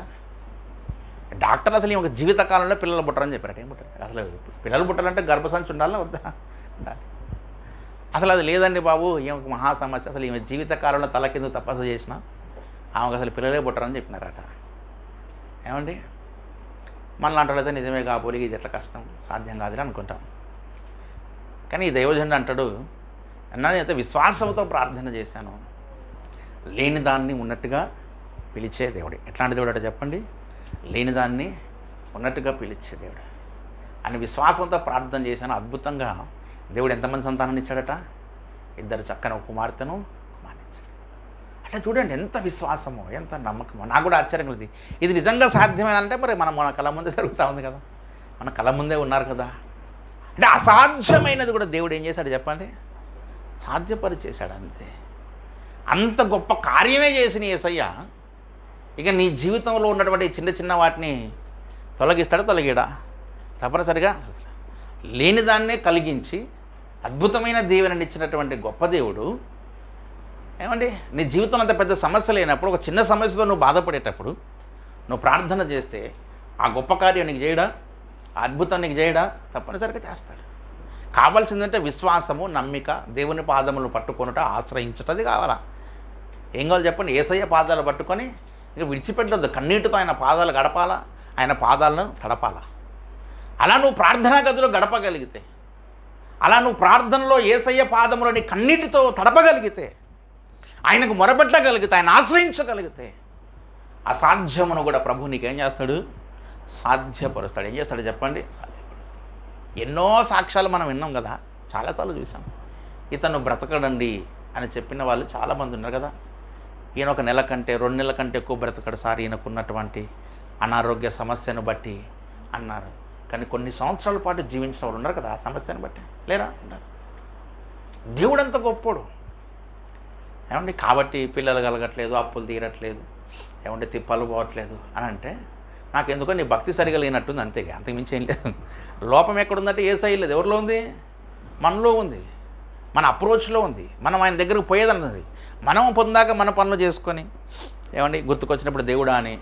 డాక్టర్ అసలు ఈమె జీవితకాలంలో పిల్లలు పుట్టరని చెప్పారట. ఏం పుట్టారు? అసలు పిల్లలు పుట్టాలంటే గర్భసంచి ఉండాలా వద్దా? ఉండాలి. అసలు అది లేదండి బాబు, ఈమెకు మహా సమస్య, అసలు ఈమె జీవితకాలంలో తల కింద తపస్సు చేసిన ఆమెకు అసలు పిల్లలే పుట్టరని చెప్పినారట. ఏమండి, మనలాంటి వాళ్ళైతే నిజమే కాబోలి, ఇది ఎట్లా కష్టం, సాధ్యం కాదని అనుకుంటాం. కానీ ఈ దైవజనుడు అంటాడు, అన్నా నేనైతే విశ్వాసంతో ప్రార్థన చేశాను, లేని దాన్ని ఉన్నట్టుగా పిలిచే దేవుడు. ఎట్లాంటి దేవుడు అట చెప్పండి? లేని దాన్ని ఉన్నట్టుగా పిలిచే దేవుడు. అని విశ్వాసంతో ప్రార్థన చేశాను. అద్భుతంగా దేవుడు ఎంతమంది సంతానాన్ని ఇచ్చాడట? 2 చక్కని ఒక కుమార్తెను కుమార్తె. అంటే చూడండి ఎంత విశ్వాసమో, ఎంత నమ్మకమో. నాకు కూడా ఆశ్చర్యం కలిగింది. ఇది నిజంగా సాధ్యమేనంటే మరి మన కళ్ళ ముందే జరుగుతూ ఉంది కదా, మన కళ్ళ ముందే ఉన్నారు కదా. అంటే అసాధ్యమైనది కూడా దేవుడు ఏం చేశాడు చెప్పండి? సాధ్యపరిచేశాడు. అంతే. అంత గొప్ప కార్యమే చేసిన యేసయ్య ఇక నీ జీవితంలో ఉన్నటువంటి చిన్న చిన్న వాటిని తొలగిస్తాడా? తొలగిడా? తప్పనిసరిగా లేని దాన్నే కలిగించి అద్భుతమైన దీవెనని ఇచ్చినటువంటి గొప్ప దేవుడు. ఏమండి, నీ జీవితంలో అంత పెద్ద సమస్య లేనప్పుడు, ఒక చిన్న సమస్యతో నువ్వు బాధపడేటప్పుడు నువ్వు ప్రార్థన చేస్తే ఆ గొప్ప కార్యం నీకు చేయడా? ఆ అద్భుతం నీకు చేయడా? తప్పనిసరిగా చేస్తాడు. కావాల్సిందంటే విశ్వాసము, నమ్మిక, దేవుని పాదములు పట్టుకొనుట, ఆశ్రయించుటది కావాలా. ఏం కావాలి చెప్పండి? యేసయ్య పాదాలు పట్టుకొని ఇక విడిచిపెట్టద్దు. కన్నీటితో ఆయన పాదాలు గడపాలా, ఆయన పాదాలను తడపాలా. అలా నువ్వు ప్రార్థనా గదిలో గడపగలిగితే, అలా నువ్వు ప్రార్థనలో యేసయ్య పాదములని కన్నీటితో తడపగలిగితే, ఆయనకు మొరపెట్టగలిగితే, ఆయన ఆశ్రయించగలిగితే, అసాధ్యమును కూడా ప్రభు నీకేం చేస్తాడు? సాధ్యపరుస్తాడు. ఏం చేస్తాడు చెప్పండి? ఎన్నో సాక్ష్యాలు మనం విన్నాం కదా, చాలాసార్లు చూసాం. ఇతను బ్రతకడండి అని చెప్పిన వాళ్ళు చాలామంది ఉన్నారు కదా. ఈయన 1 నెల కంటే 2 నెలల కంటే ఎక్కువ బ్రతకడు సార్ ఈయనకున్నటువంటి అనారోగ్య సమస్యను బట్టి అన్నారు. కానీ కొన్ని సంవత్సరాల పాటు జీవించిన వాళ్ళు ఉన్నారు కదా ఆ సమస్యను బట్టి, లేరా? ఉన్నారు. దేవుడు అంత గొప్పోడు. ఏమండి కాబట్టి పిల్లలు కలగట్లేదు, అప్పులు తీరట్లేదు, ఏమంటే తిప్పలు పోవట్లేదు అని అంటే నాకు ఎందుకో నీ భక్తి సరిగా లేనట్టుంది, అంతే, అంతకుమించి ఏం లేదు. లోపం ఎక్కడుందంటే ఏసై లేదు, ఎవరిలో ఉంది? మనలో ఉంది, మన అప్రోచ్లో ఉంది, మనం ఆయన దగ్గరకు పోయేదన్నది. మనం పొందాక మన పనులు చేసుకొని ఏమండి గుర్తుకొచ్చినప్పుడు దేవుడా అని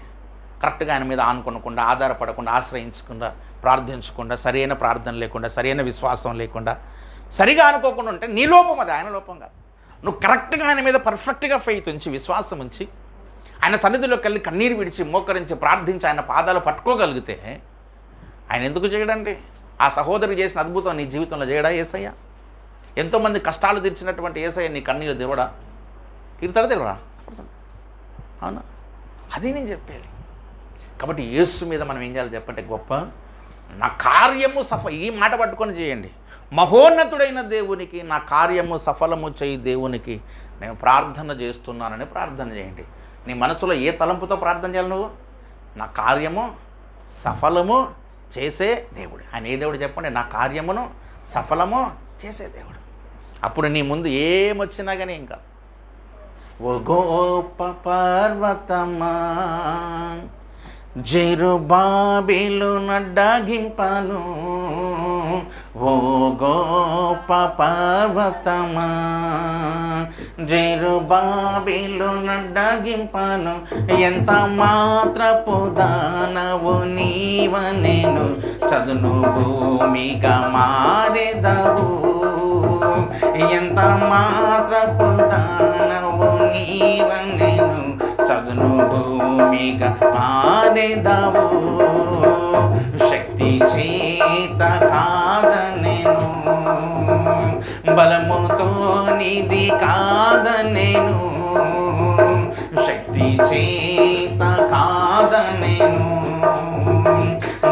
కరెక్ట్గా ఆయన మీద ఆనుకోనకుండా, ఆధారపడకుండా, ఆశ్రయించకుండా, ప్రార్థించకుండా, సరైన ప్రార్థన లేకుండా, సరైన విశ్వాసం లేకుండా, సరిగా అనుకోకుండా ఉంటే నీ లోపం, అది ఆయన లోపం కాదు. నువ్వు కరెక్ట్గా ఆయన మీద పర్ఫెక్ట్గా ఫెయిత్ ఉంచి, విశ్వాసం ఉంచి, ఆయన సన్నిధిలోకి వెళ్ళి కన్నీరు విడిచి, మోకరించి, ప్రార్థించి, ఆయన పాదాలు పట్టుకోగలిగితే ఆయన ఎందుకు చేయడండి? ఆ సహోదరి చేసిన అద్భుతం నీ జీవితంలో చేయడా యేసయ్య? ఎంతోమంది కష్టాలు తీర్చినటువంటి యేసయ్య నీ కన్నీరు దేవుడా? తీరుతాడా దేవుడా? అవునా? అది నేను చెప్పేది. కాబట్టి యేసు మీద మనం ఏం చేయాలి చెప్పంటే, గొప్ప నా కార్యము ఈ మాట పట్టుకొని చేయండి. మహోన్నతుడైన దేవునికి నా కార్యము సఫలము చేయి దేవునికి నేను ప్రార్థన చేస్తున్నానని ప్రార్థన చేయండి. నీ మనసులో ఏ తలంపుతో ప్రార్థన చేయాలి నువ్వు? నా కార్యము సఫలము చేసే దేవుడు. ఆయన ఏ దేవుడు చెప్పండి? నా కార్యమును సఫలము చేసే దేవుడు. అప్పుడు నీ ముందు ఏమొచ్చినా కానీ ఇంకా ఓ గొప్ప పర్వతమా జెరుబాబెలు నడ్డగింపను, ఓ గొప్ప పర్వతమా జెరుబాబెలు నడ్డగింపను, ఎంత మాత్రపు దానవు నీవనెను, చదును భూమిగా మారెదవు, ఎంత మాత్రపు దానవు నీవనెను, చదును భూమిగా మారెదవు, శక్తి చేత కాదనెను, బలముతో నిధి కాదనెను, శక్తి చేత కాదనెను,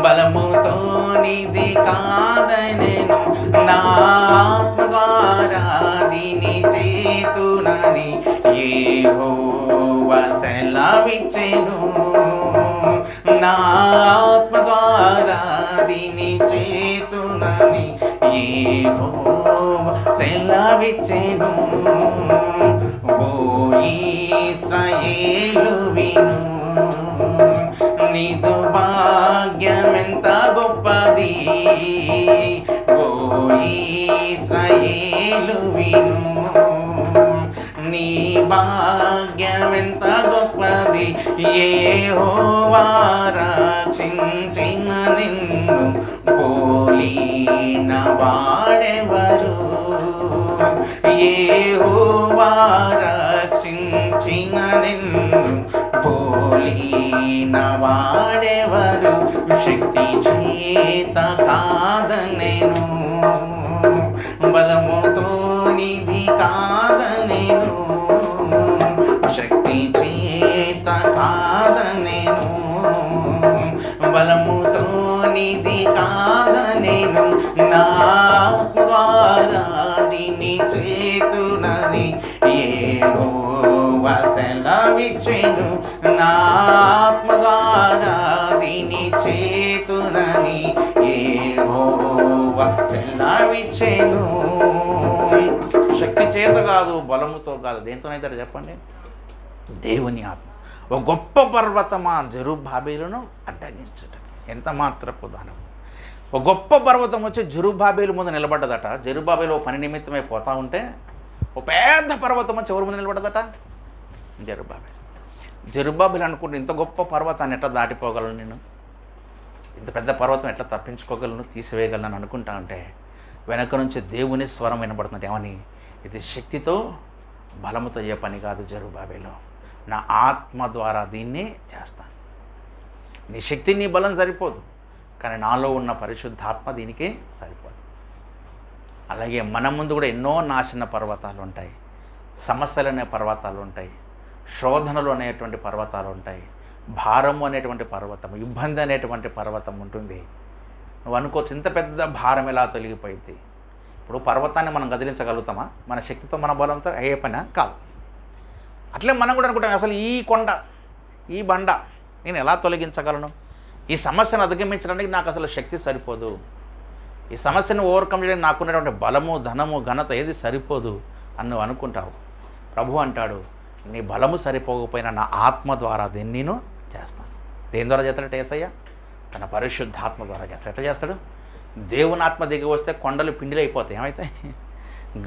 బలముతో నిధి కాదనెను, నా ఆత్మ ద్వారా దీని చేతునని యెహోవా సెలవిచ్చెను, నా ఆత్మ ద్వారా దీని చేతునని యెహోవా సెలవిచ్చెను, ఓ ఇశ్రాయేలు విను, నీదు భాగ్యమెంత గొప్పది, ఓ ఇశ్రాయేలు విను, నీ భాగ్యమెంత గొప్పది, యెహోవా రక్షించిన నిన్ను పోలిన వాడెవరు, యెహోవా రక్షించిన నిన్ను పోలిన వాడెవరు, శక్తి చేత కాదనెను, బలముతో నిధి కాదనెను, శక్తి చేత కాదనెను, బలముతో నిధి కాదనెను, నా ద్వారా దీని చేతునని యెహోవా సెలవిచ్చెను, నా ఆత్మ ద్వారా దీని చేతునని యెహోవా సెలవిచ్చెను. శక్తి చేత కాదు, బలముతో కాదు, దేంతోనైతే చెప్పండి? దేవుని ఆత్మ. ఒక గొప్ప పర్వతమా జెరుబ్బాబెలును అడ్డగించుట, ఎంత మాత్రపు దానం. ఒక గొప్ప పర్వతం వచ్చి జెరుబ్బాబెలు ముందు నిలబడ్డదట. జెరుబ్బాబెలు పని నిమిత్తమై పోతా ఉంటే ఒక పెద్ద పర్వతం వచ్చి ఎవరి ముందు నిలబడ్డదట? జెరుబ్బాబెలు. జెరుబ్బాబెలు అనుకుంటే ఇంత గొప్ప పర్వతాన్ని ఎట్లా దాటిపోగలను నేను, ఇంత పెద్ద పర్వతం ఎట్లా తప్పించుకోగలను, తీసివేయగలను అనుకుంటా ఉంటే వెనక నుంచి దేవుని స్వరం వినబడుతుంది. ఏమని? ఇది శక్తితో బలముతో ఏ పని కాదు జెరుబ్బాబెలు, నా ఆత్మ ద్వారా దీన్ని చేస్తాను. నీ శక్తి నీ బలం సరిపోదు, కానీ నాలో ఉన్న పరిశుద్ధాత్మ దీనికి సరిపోదు. అలాగే మన ముందు కూడా ఎన్నో నాశన పర్వతాలు ఉంటాయి, సమస్యలు అనే పర్వతాలు ఉంటాయి, శోధనలు అనేటువంటి పర్వతాలు ఉంటాయి, భారము అనేటువంటి పర్వతం, ఇబ్బంది అనేటువంటి పర్వతం ఉంటుంది. నువ్వు అనుకోవచ్చు ఇంత పెద్ద భారం ఎలా తొలగిపోయింది. ఇప్పుడు పర్వతాన్ని మనం కదిలించగలుగుతామా? మన శక్తితో, మన బలంతో అయ్యే పని కాదు. అట్లే మనం కూడా అనుకుంటాం, అసలు ఈ కొండ, ఈ బండ నేను ఎలా తొలగించగలను, ఈ సమస్యను అధిగమించడానికి నాకు అసలు శక్తి సరిపోదు, ఈ సమస్యను ఓవర్కమ్ చేయడానికి నాకున్నటువంటి బలము, ధనము, ఘనత ఏది సరిపోదు అని నువ్వు అనుకుంటావు. ప్రభు అంటాడు, నీ బలము సరిపోకపోయినా నా ఆత్మ ద్వారా దీన్ని నేను చేస్తాను. దేని ద్వారా చేస్తాడంటే యేసయ్య తన పరిశుద్ధాత్మ ద్వారా చేస్తాడు. ఎట్లా చేస్తాడు? దేవుని ఆత్మ దిగి వస్తే కొండలు పిండిలు అయిపోతాయి. ఏమవుతాయి?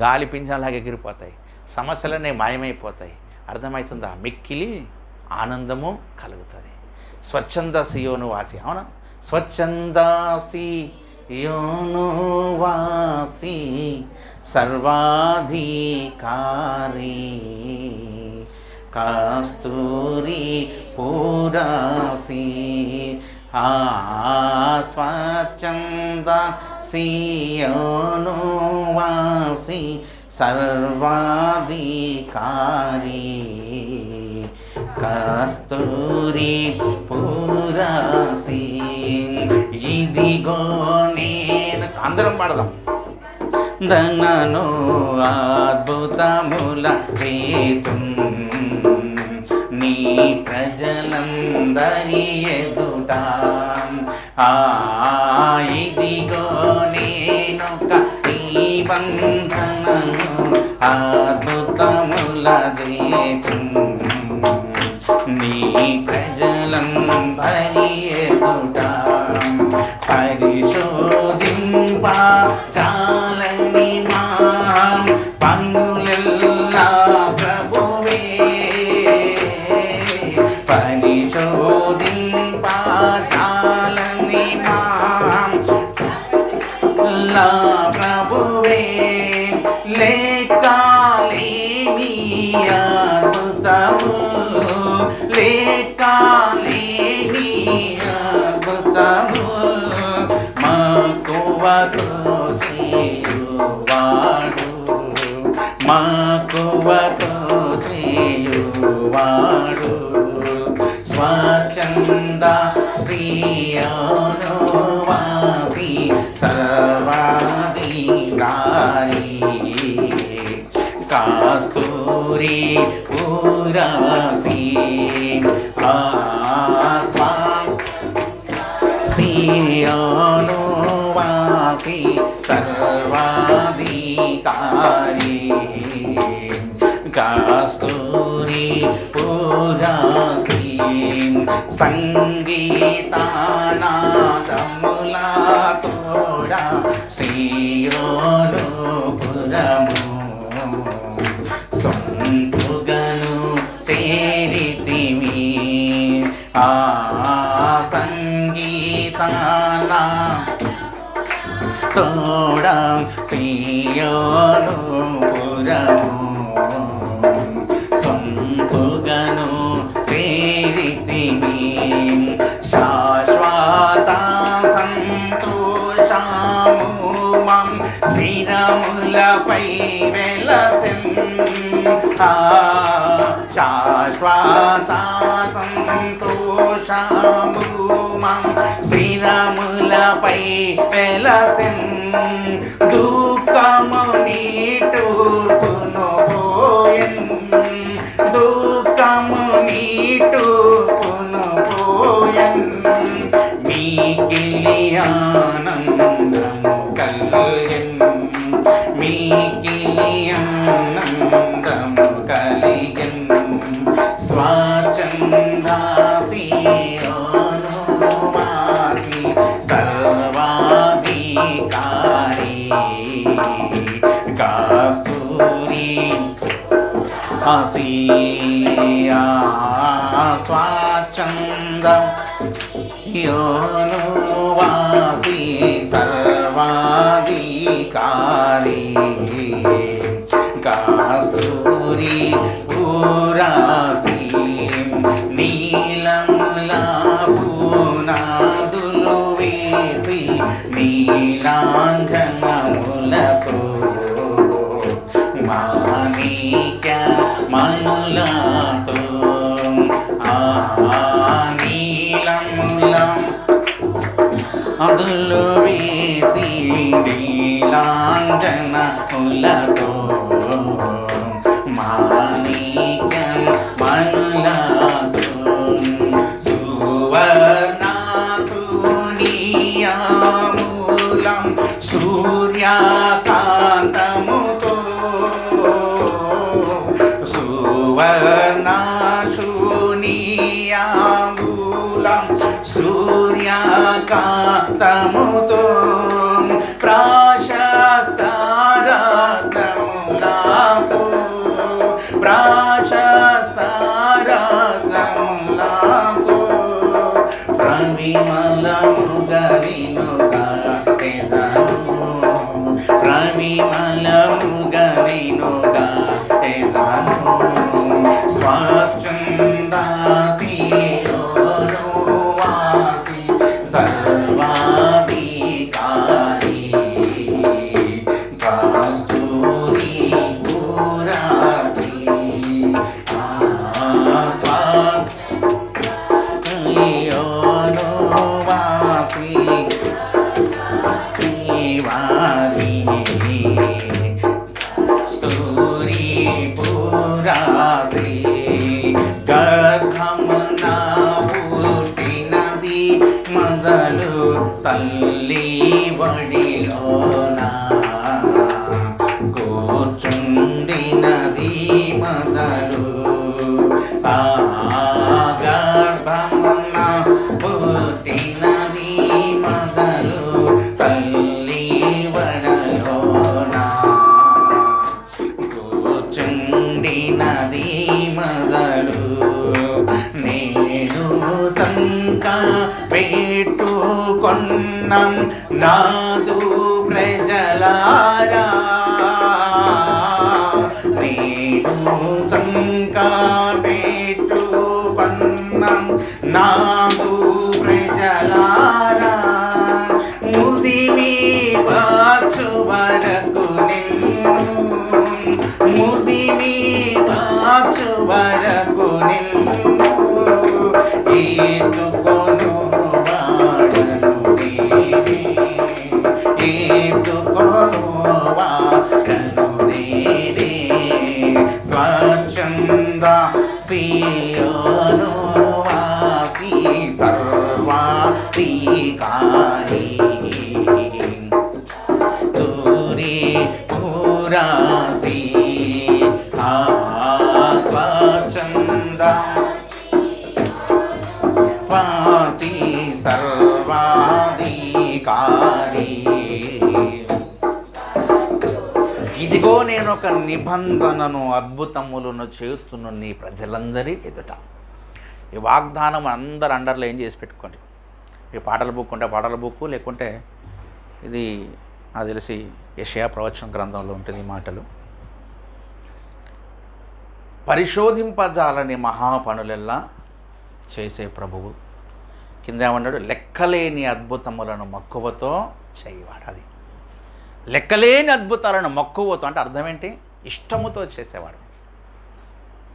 గాలి పింజంలాగా ఎగిరిపోతాయి, సమస్యలన్నీ మాయమైపోతాయి. అర్థమవుతుందా? మిక్కిలి ఆనందము కలుగుతుంది. స్వచ్ఛంద సియోను వాసి. అవునా? స్వచ్ఛంద సియోను వాసి సర్వాధికారి కస్తూరి పురాసి స్వచ్ఛంద సియోను వాసి సర్వాధికారి కస్తూరి పురాసి. ఇదిగో నేను, అందరం పాడదాం. ధనను అద్భుతముల చేతుం నీ ప్రజలందరి ఎదుట. ఇదిగో నేనొక నిబంధనను అద్భుతముల చేతుం నీ ప్రజలందరి ఎదుట. పరిశోధింప చాలని మా పన్నులెల్లా ప్రభువే. పరిశోధింప చాలని మా ప్రభువే. లేకాలేని అద్భుతము, లేకాలేని అద్భుతము మక్కువతో చేయువాడు, మక్కువతో చేయువాడు. స్వచ్ఛంద సియోను వాసి సర్వాధికారి కస్తూరి పురాసి సియోను వాసి సర్వాధికారి కస్తూరి పురాసి. సంగీతానాదములతోడ సియోను పురము సొంపుగను చేరితిమి. సంగీతానా తోడ సియోను పురము సొంపుగను చేరితిమి. శాశ్వత సంతోషము మం శిరములపై వెలసెన్. శాశ్వత సంతోషము మం శిరములపై వెలసెన్. దుఃఖము నీటూర్పును పోయెన్, దుఃఖము నీటూర్పును పోయెన్. మీకిలి ఆనందము కలిగెన్, మీకిలి ఆనందము కలిగెన్. స్వచ్ఛంద సియోను వాసి సర్వాధికారి కస్తూరి ఆసియా. స్వచ్ఛంద సియోను వాసి సర్వాధికారి కస్తూరి పురాసి. నీలముల పునాదులు వేసి నీలాంజనములతో మాణిక్య మణులతో నీలముల అదులు వేసి నీలాంజనములతో మాణిక్య మణులతో సువర్ణ సునీయామూలం సూర్యకాంతముతో సూర్యకాంతముతో ప్రశస్త రత్నములతో ప్రశస్త రత్నములతో ప్రమిమలముగవినుగా తెదను ప్రమిమలముగవినుగా తెదను స్వచ్ఛందాసియోనువాసి సర్వాధికారి కస్తూరి పురాసి స్వచ్ఛందాసియోనువాసి శ్రీవారి స్తూరి పురాసి గర్భమున పుట్టినది మొదలు తల్లి వడిలోన కూర్చుండినది మొదలు ఆ గర్భమున పుట్టినది మొదలు తల్లి వడిలోన కూర్చుండినది మొదలు నేను సంక పెట్టుకొన్నం నాదు ప్రజలారా నేను సంక పెట్టుకొన్నం నాదు ప్రజలారా ముదిమి పాచు వరకు ముదిమి పాచు వరకు ఈదుకొను వాడను నేనే ఈదుకొను వాడను నేనే స్వచ్ఛంద సియోను వాసి సర్వాధికారి తూరి పురాసి స్వచ్ఛంద వాసి సర్వాధికారి ఇదిగో నేను ఒక నిబంధనను అద్భుతములను చేస్తున్న నీ ప్రజలందరి ఎదుట. ఈ వాగ్దానం అందరు అండర్లో ఏం చేసి పెట్టుకోండి. ఈ పాటల బుక్ ఉంటే పాటల బుక్, లేకుంటే ఇది నాకు తెలిసి యెషయా ప్రవచన గ్రంథంలో ఉంటుంది ఈ మాటలు. పరిశోధింపజాలని మహాపనులెల్లా చేసే ప్రభువు కింద ఏమన్నాడు, లెక్కలేని అద్భుతములను మక్కువతో చేయవాడు. అది లెక్కలేని అద్భుతాలను మక్కువతో అంటే అర్థం ఏంటి? ఇష్టముతో చేసేవాడు.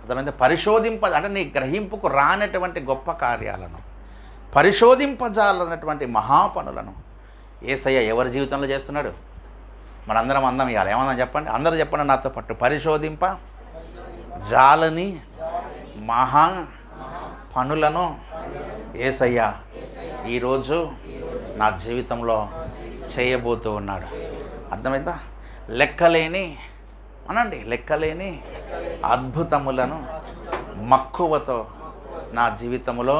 అర్థమైంది? అంటే నీ గ్రహింపుకు రానటువంటి గొప్ప కార్యాలను, పరిశోధింపజాలన్నటువంటి మహాపనులను యేసయ్య ఎవరి జీవితంలో చేస్తున్నాడు? మనందరం అందం ఇవ్వాలి. ఏమన్నా చెప్పండి, అందరూ చెప్పండి నాతో పాటు. పరిశోధింప జాలని మహా పనులను యేసయ్య ఈరోజు నా జీవితంలో చేయబోతూ ఉన్నాడు. అర్థమైందా? లెక్కలేని అనండి, లెక్కలేని అద్భుతములను మక్కువతో నా జీవితంలో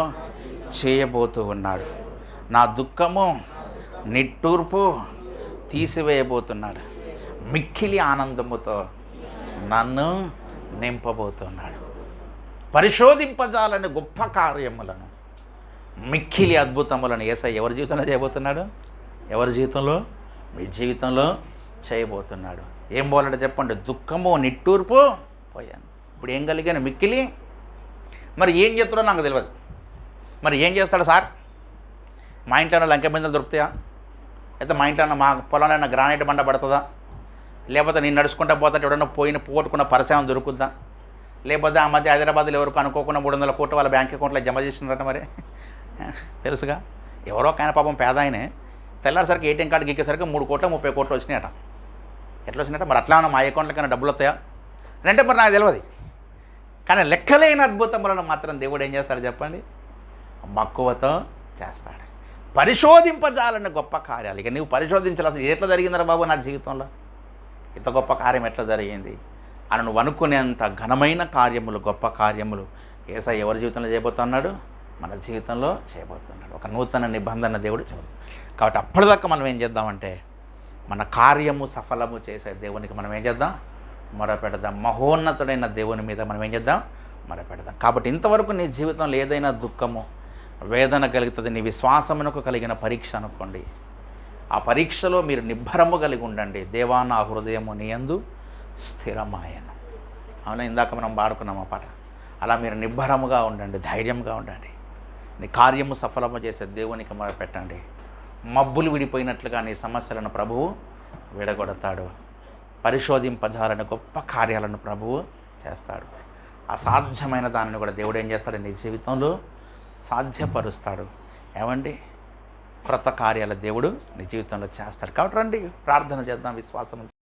చేయబోతూ ఉన్నాడు. నా దుఃఖము నిట్టూర్పు తీసివేయబోతున్నాడు. మిక్కిలి ఆనందముతో నన్ను నింపబోతున్నాడు. పరిశోధింపజాలని గొప్ప కార్యములను, మిక్కిలి అద్భుతములను యేసయ్య ఎవరి జీవితంలో చేయబోతున్నాడు? ఎవరి జీవితంలో? మీ జీవితంలో చేయబోతున్నాడు. ఏం పోవాలంటే చెప్పండి. దుఃఖము నిట్టూర్పు పోయాను. ఇప్పుడు ఏం కలిగాను? మిక్కిలి. మరి ఏం చేస్తాడో నాకు తెలియదు. మరి ఏం చేస్తాడు సార్? మా ఇంట్లో లంక బిందెలు దొరుకుతాయా? అయితే మా ఇంట్లో మా పొలంలో గ్రానైట్ బండ పడుతుందా? లేకపోతే నేను నడుచుకుంటా పోతే ఎవడన్నా పోగొట్టుకున్న పరిశ్రమ దొరుకుద్దా? లేకపోతే ఆ మధ్య హైదరాబాద్లో ఎవరికి అనుకోకుండా 300 కోట్లు వాళ్ళ బ్యాంక్ అకౌంట్లో జమ చేసినారట. మరి తెలుసుగా, ఎవరో కాయన పాపం పేద ఆయనే తెల్లారిసరికి ఏటీఎం కార్డు గీకేసరికి 3 కోట్ల 30 కోట్లు వచ్చినాయట. ఎట్లా వచ్చినాయట? మరి అట్లా మా అకౌంట్లకైనా డబ్బులు వస్తాయా అంటే మరి నాకు తెలియదు. కానీ లెక్కలేని అద్భుతములను మాత్రం దేవుడు ఏం చేస్తాడు చెప్పండి? మక్కువతో చేస్తాడు. పరిశోధింపజాలని గొప్ప కార్యాలు. ఇక నువ్వు పరిశోధించాల్సిన ఎట్లా జరిగిందిరా బాబు నా జీవితంలో, ఇంత గొప్ప కార్యం ఎట్లా జరిగింది అని నువ్వు అనుకునేంత ఘనమైన కార్యములు, గొప్ప కార్యములు యేసయ్య ఎవరి జీవితంలో చేయబోతున్నాడు? మన జీవితంలో చేయబోతున్నాడు. ఒక నూతన నిబంధన దేవుడు చేయబోతున్నాడు. కాబట్టి అప్పటిదాకా మనం ఏం చేద్దామంటే మన కార్యము సఫలము చేసే దేవునికి మనం ఏం చేద్దాం, మొరపెడదాం. మహోన్నతుడైన దేవుని మీద మనం ఏం చేద్దాం, మొరపెడదాం. కాబట్టి ఇంతవరకు నీ జీవితంలో ఏదైనా దుఃఖము వేదన కలుగుతుంది, నీ విశ్వాసమునకు కలిగిన పరీక్ష అనుకోండి. ఆ పరీక్షలో మీరు నిబ్బరము కలిగి ఉండండి. దేవా నా హృదయము నీ యందు స్థిరమాయను. అవునా, ఇందాక మనం పాడుకున్నాం ఆ పాట. అలా మీరు నిబ్బరముగా ఉండండి, ధైర్యంగా ఉండండి. నీ కార్యము సఫలము చేసే దేవునికి మొరపెట్టండి. మబ్బులు విడిపోయినట్లుగా నీ సమస్యలను ప్రభువు విడగొడతాడు. పరిశోధింపజాలని గొప్ప కార్యాలను ప్రభువు చేస్తాడు. అసాధ్యమైన దానిని కూడా దేవుడు ఏం చేస్తాడు, నీ జీవితంలో సాధ్యపరుస్తాడు. ఏమండి, క్రొత్త కార్యాల దేవుడు నీ జీవితంలో చేస్తాడు. కాబట్టి రండి ప్రార్థన చేద్దాం విశ్వాసం.